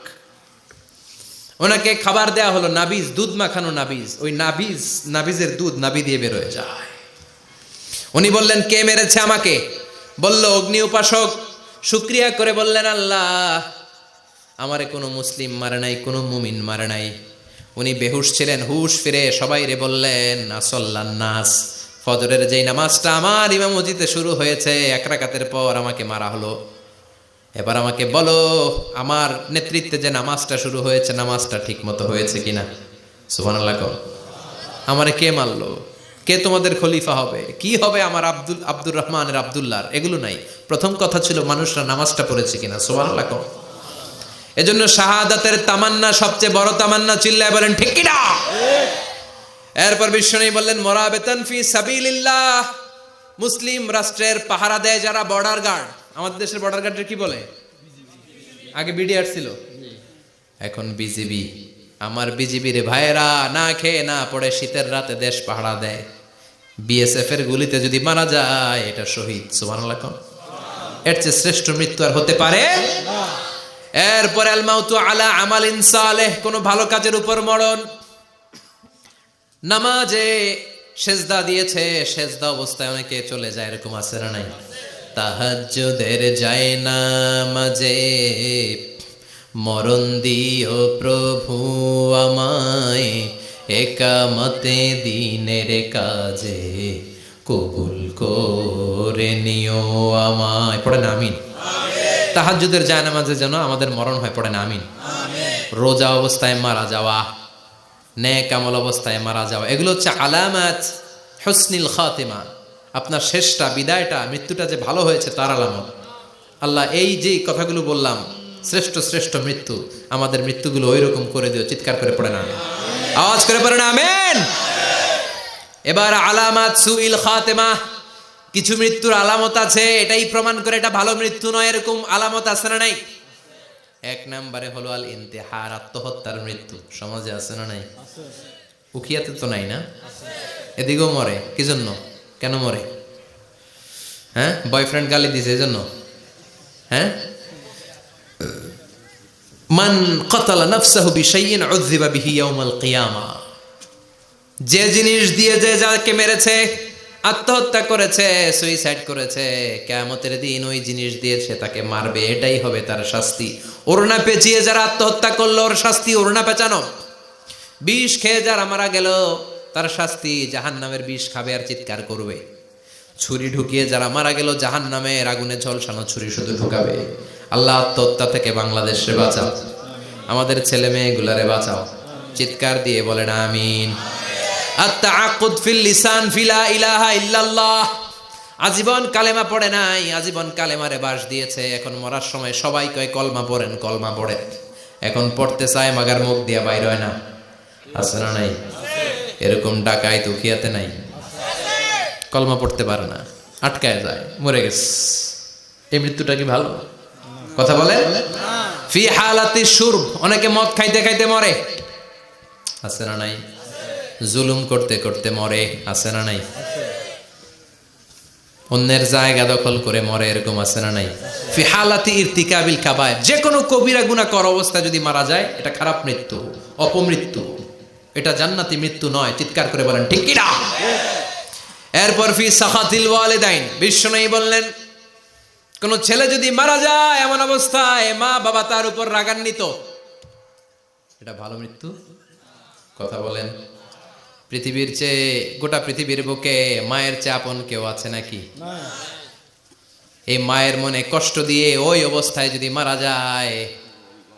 ওনাকে খাবার দেয়া হলো নাবিজ, দুধ মাখানো নাবিজ। ওই নাবিজের দুধ নাভি দিয়ে বের হয়ে যায়। উনি বললেন কে মেরেছে আমাকে? বলল অগ্নি উপাসক। শুকরিয়া করে বললেন আল্লাহ আমারে কোনো মুসলিম মারে নাই, কোনো মুমিন মারে নাই। উনি বেহুশ ছিলেন, হুশ ফিরে সবাই রে বললেন আসল্লান নাস, ফজরের যেই নামাজটা আমার ইমামতিতে শুরু হয়েছে, এক রাকাতের পর আমাকে মারা হলো। এবার আমাকে বলো আমার নেতৃত্বে যে নামাজটা শুরু হয়েছে, নামাজটা ঠিক মতো হয়েছে কিনা? সুবহানাল্লাহ। আমারে কে মারলো? কে তোমাদের খলিফা হবে? কি হবে আমার আব্দুর রহমানের আব্দুল্লাহর? এগুলো নাই। প্রথম কথা ছিল মানুষরা নামাজটা পড়েছে কিনা। সুবহানাল্লাহ। এজন্য শাহাদাতের তামান্না সবচেয়ে বড় তামান্না। চিল্লায় বলেন ঠিক কিনা? এরপর বিশ্বনবী বললেন মুরাবিতান ফি সাবিলিল্লাহ, মুসলিম রাষ্ট্রের পাহারা দেয় যারা, বর্ডার গার্ড। আমাদের দেশের বর্ডার গার্ডের কি বলে? আগে বিডিআর ছিল, এখন বিজিবি। আমার বিজিবির ভাইয়েরা না খেয়ে না পড়ে শীতের রাতে দেশ পাহারা দেয়। বিএসএফ এর গুলিতে যদি মারা যায় এটা শহীদ। সুবহানাল্লাহ। এর চেয়ে শ্রেষ্ঠ মৃত্যু আর হতে পারে না। এরপরে আল মাউতু আলা আমালিন সালেহ, কোন ভালো কাজের উপর মরণ। নামাজে সেজদা দিয়েছে, সেজদা অবস্থায় অনেকে চলে যায়, এরকম আছে না নাই? তাহাজ্জুদের যায় নামাজে মরণ দিও প্রভু আমায়, একামতে দিনের কাজে কবুল করে নিও আমায়। পড়েন আমিন। তাহাজ্জুদের জায়নামাজে যেন আমাদের মরণ হয়, পড়েন আমিন। রোজা অবস্থায় মারা যাওয়া, নেক আমল অবস্থায় মারা যাওয়া, এগুলো হচ্ছে আলামাত হুসনিল খাতিমা। আপনার শেষটা, বিদায়টা, মৃত্যুটা যে ভালো হয়েছে তার আলামত। আল্লাহ এই যে কথাগুলো বললাম, শ্রেষ্ঠ শ্রেষ্ঠ মৃত্যু, আমাদের মৃত্যুগুলো ওই রকম করে দিও। চিৎকার করে পড়েন আমিন, আওয়াজ করে পড়েন আমিন। এবার আলামাত সুইল খাতিমা, কিছু মৃত্যুর আলামত আছে, এটাই প্রমাণ করে এটা ভালো মৃত্যু নয়, এরকম আলামত আছে না নাই? এক নম্বরে হলো আল ইন্তেহার, আত্মহত্যার মৃত্যু। সমাজে আছে না নাই? উখিয়াতে তো নাই না? এদিকেও মরে, কি জন্য, কেন মরে? হ্যাঁ, বয়ফ্রেন্ড গালি দিছে এই জন্য? হ্যাঁ, মান কাতালা নাফসাহু বিশাইইন উযযিবা বিহি ইয়াউমাল কিয়ামা, যে জিনিস দিয়ে যে যাকে মেরেছে, আত্মহত্যা করেছে, সুইসাইড করেছে, কিয়ামতের দিন ওই জিনিস দিয়ে সে তাকে মারবে, এটাই হবে তার শাস্তি। ওড়না পেঁচিয়ে যারা আত্মহত্যা করলো ওর শাস্তি ওড়না পেঁচানো। বিষ খেয়ে যারা মারা গেল তার শাস্তি জাহান্নামের বিষ খাবে আর চিৎকার করবে। ছুরি ঢুকিয়ে যারা মারা গেল জাহান্নামের আগুনে ঝলসানো ছুরি শুধু ঢুকাবে। আল্লাহ আত্মহত্যা থেকে বাংলাদেশে বাঁচাও, আমাদের ছেলে মেয়েগুলারে বাঁচাও। চিৎকার দিয়ে বলেন আমিন। আত-তাআক্কুদ ফিল লিসান ফিলা ইলাহা ইল্লাল্লাহ, আজীবন কালেমা পড়ে নাই, আজীবন কালেমারে বাস দিয়েছে, এখন মরার সময় সবাই কয় কলমা পড়েন, কলমা পড়ে, এখন পড়তে চায় মাগার মুখ দিয়া বাইর হয় না। আছে না নাই? এরকম ডাকায় দুখিয়াতে নাই, কলমা পড়তে পারে না, আটকায় যায়, মরে গেছে। এই মৃত্যুটা কি ভালো কথা বলে? ফি হালাতি শুরব, অনেকে মদ খাইতে খাইতে মরে, আছে না নাই? জুলুম করতে করতে মরে, আছে না নাই? অন্যের জায়গা দখল করে মরে, এরকম আছে না নাই? ফি হালাতি ইরতিকাবিল কাবায়ের, যে কোনো কবিরা গুনাহ করা অবস্থায় যদি মারা যায় এটা খারাপ মৃত্যু, অপমৃত্যু, এটা জান্নাতি মৃত্যু নয়। চিৎকার করে বলেন ঠিক কি না? এরপর ফি সাখাতিল ওয়ালিদাইন, বিশ্বনবী বললেন কোন ছেলে যদি মারা যায় এমন অবস্থায় মা বাবা তার উপর রাগান্বিত, এটা ভালো মৃত্যু? কথা বলেন। পৃথিবীর চেয়ে, গোটা পৃথিবীর বুকে মায়ের চেয়ে আপন কেউ আছে নাকি? এই মায়ের মনে কষ্ট দিয়ে ওই অবস্থায় যদি মারা যায়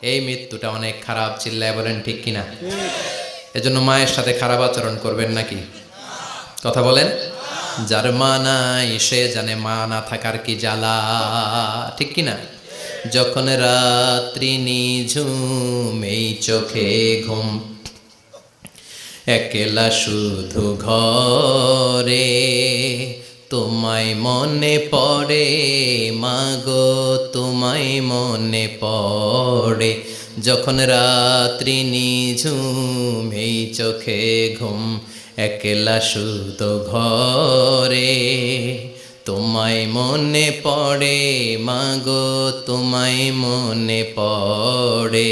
এই মৃত্যুটা অনেক খারাপ। চিল্লায় বলেন ঠিক কিনা? এজন্য মায়ের সাথে খারাপ আচরণ করবেন নাকি? কথা বলেন। যার মা নাই সে জানে মা না থাকার কি জ্বালা, ঠিক কিনা? যখন রাত্রি নিঝুম এই চোখে ঘুম, একলা শুধু ঘরে, তোমায় মনে পড়ে মাগো, তোমায় মনে পড়ে। যখন রাত্রি নিঝুম এই চোখে ঘুম, একলা শুধু ঘরে, তোমায় মনে পড়ে মাগো, তোমায় মনে পড়ে।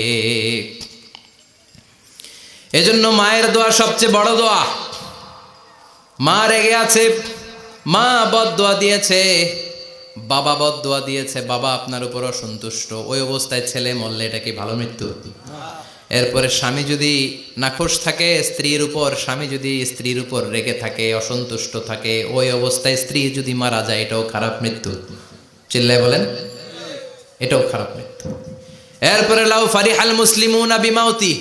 এজন্য মায়ের দোয়া সবচেয়ে বড় দোয়া। মা রেগে আছে, মা বদদোয়া দিয়েছে, বাবা বদদোয়া দিয়েছে, বাবা আপনার উপর অসন্তুষ্ট, ওই অবস্থায় ছেলে মরলে এটা কি ভালো মৃত্যু? এরপরে স্বামী যদি নাখোশ থাকে স্ত্রীর উপর, স্বামী যদি স্ত্রীর উপর রেগে থাকে, অসন্তুষ্ট থাকে, ওই অবস্থায় স্ত্রী যদি মারা যায় এটাও খারাপ মৃত্যু। চিল্লায় বলেন এটাও খারাপ মৃত্যু। এরপরে লাউ ফারিহাল মুসলিমুনা বিমাউতি,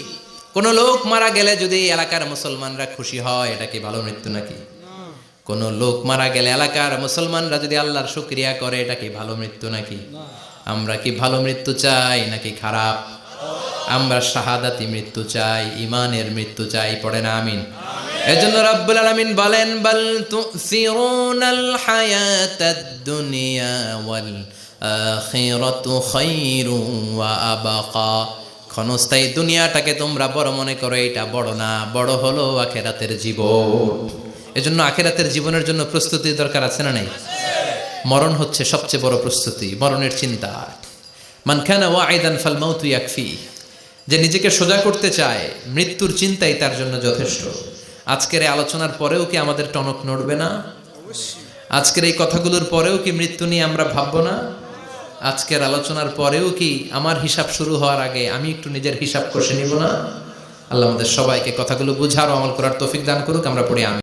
কোন লোক মারা গেলে যদি এলাকার মুসলমানরা খুশি হয় এটা কি ভালো মৃত্যু নাকি? কোন লোক মারা গেলে এলাকার মুসলমানরা যদি আল্লাহর শুকরিয়া করে এটা কি ভালো মৃত্যু নাকি? আমরা কি ভালো মৃত্যু চাই নাকি খারাপ? আমরা শাহাদাতি মৃত্যু চাই, ইমানের মৃত্যু চাই। পড়ে না আমিন। এজন্য রব্বুল আলামিন বলেন বাল তুসিরুনাল হায়াতাদ দুনিয়া ওয়াল আখিরাতু খায়রুন ওয়া আবাকা, ক্ষণস্থায়ী দুনিয়াটাকে তোমরা বড় মনে করো, এটা বড় না, বড় হলো আখিরাতের জীবন। এজন্য আখিরাতের জীবনের জন্য প্রস্তুতি দরকার, আছে না নাই? মরণ হচ্ছে সবচেয়ে বড় প্রস্তুতি, মরণের চিন্তা। মান কানা ওয়াইদান ফাল মাউতু ইয়াকফি, যে নিজেকে সোজা করতে চায় মৃত্যুর চিন্তাই তার জন্য যথেষ্ট। আজকের এই আলোচনার পরেও কি আমাদের টনক নড়বে না? আজকের এই কথাগুলোর পরেও কি মৃত্যু নিয়ে আমরা ভাববো না? আজকের আলোচনার পরেও কি আমার হিসাব শুরু হওয়ার আগে আমি একটু নিজের হিসাব কষে নিব না? আল্লাহ আমাদের সবাইকে কথাগুলো বুঝার ও আমল করার তৌফিক দান করুক। আমরা পড়ি আমিন।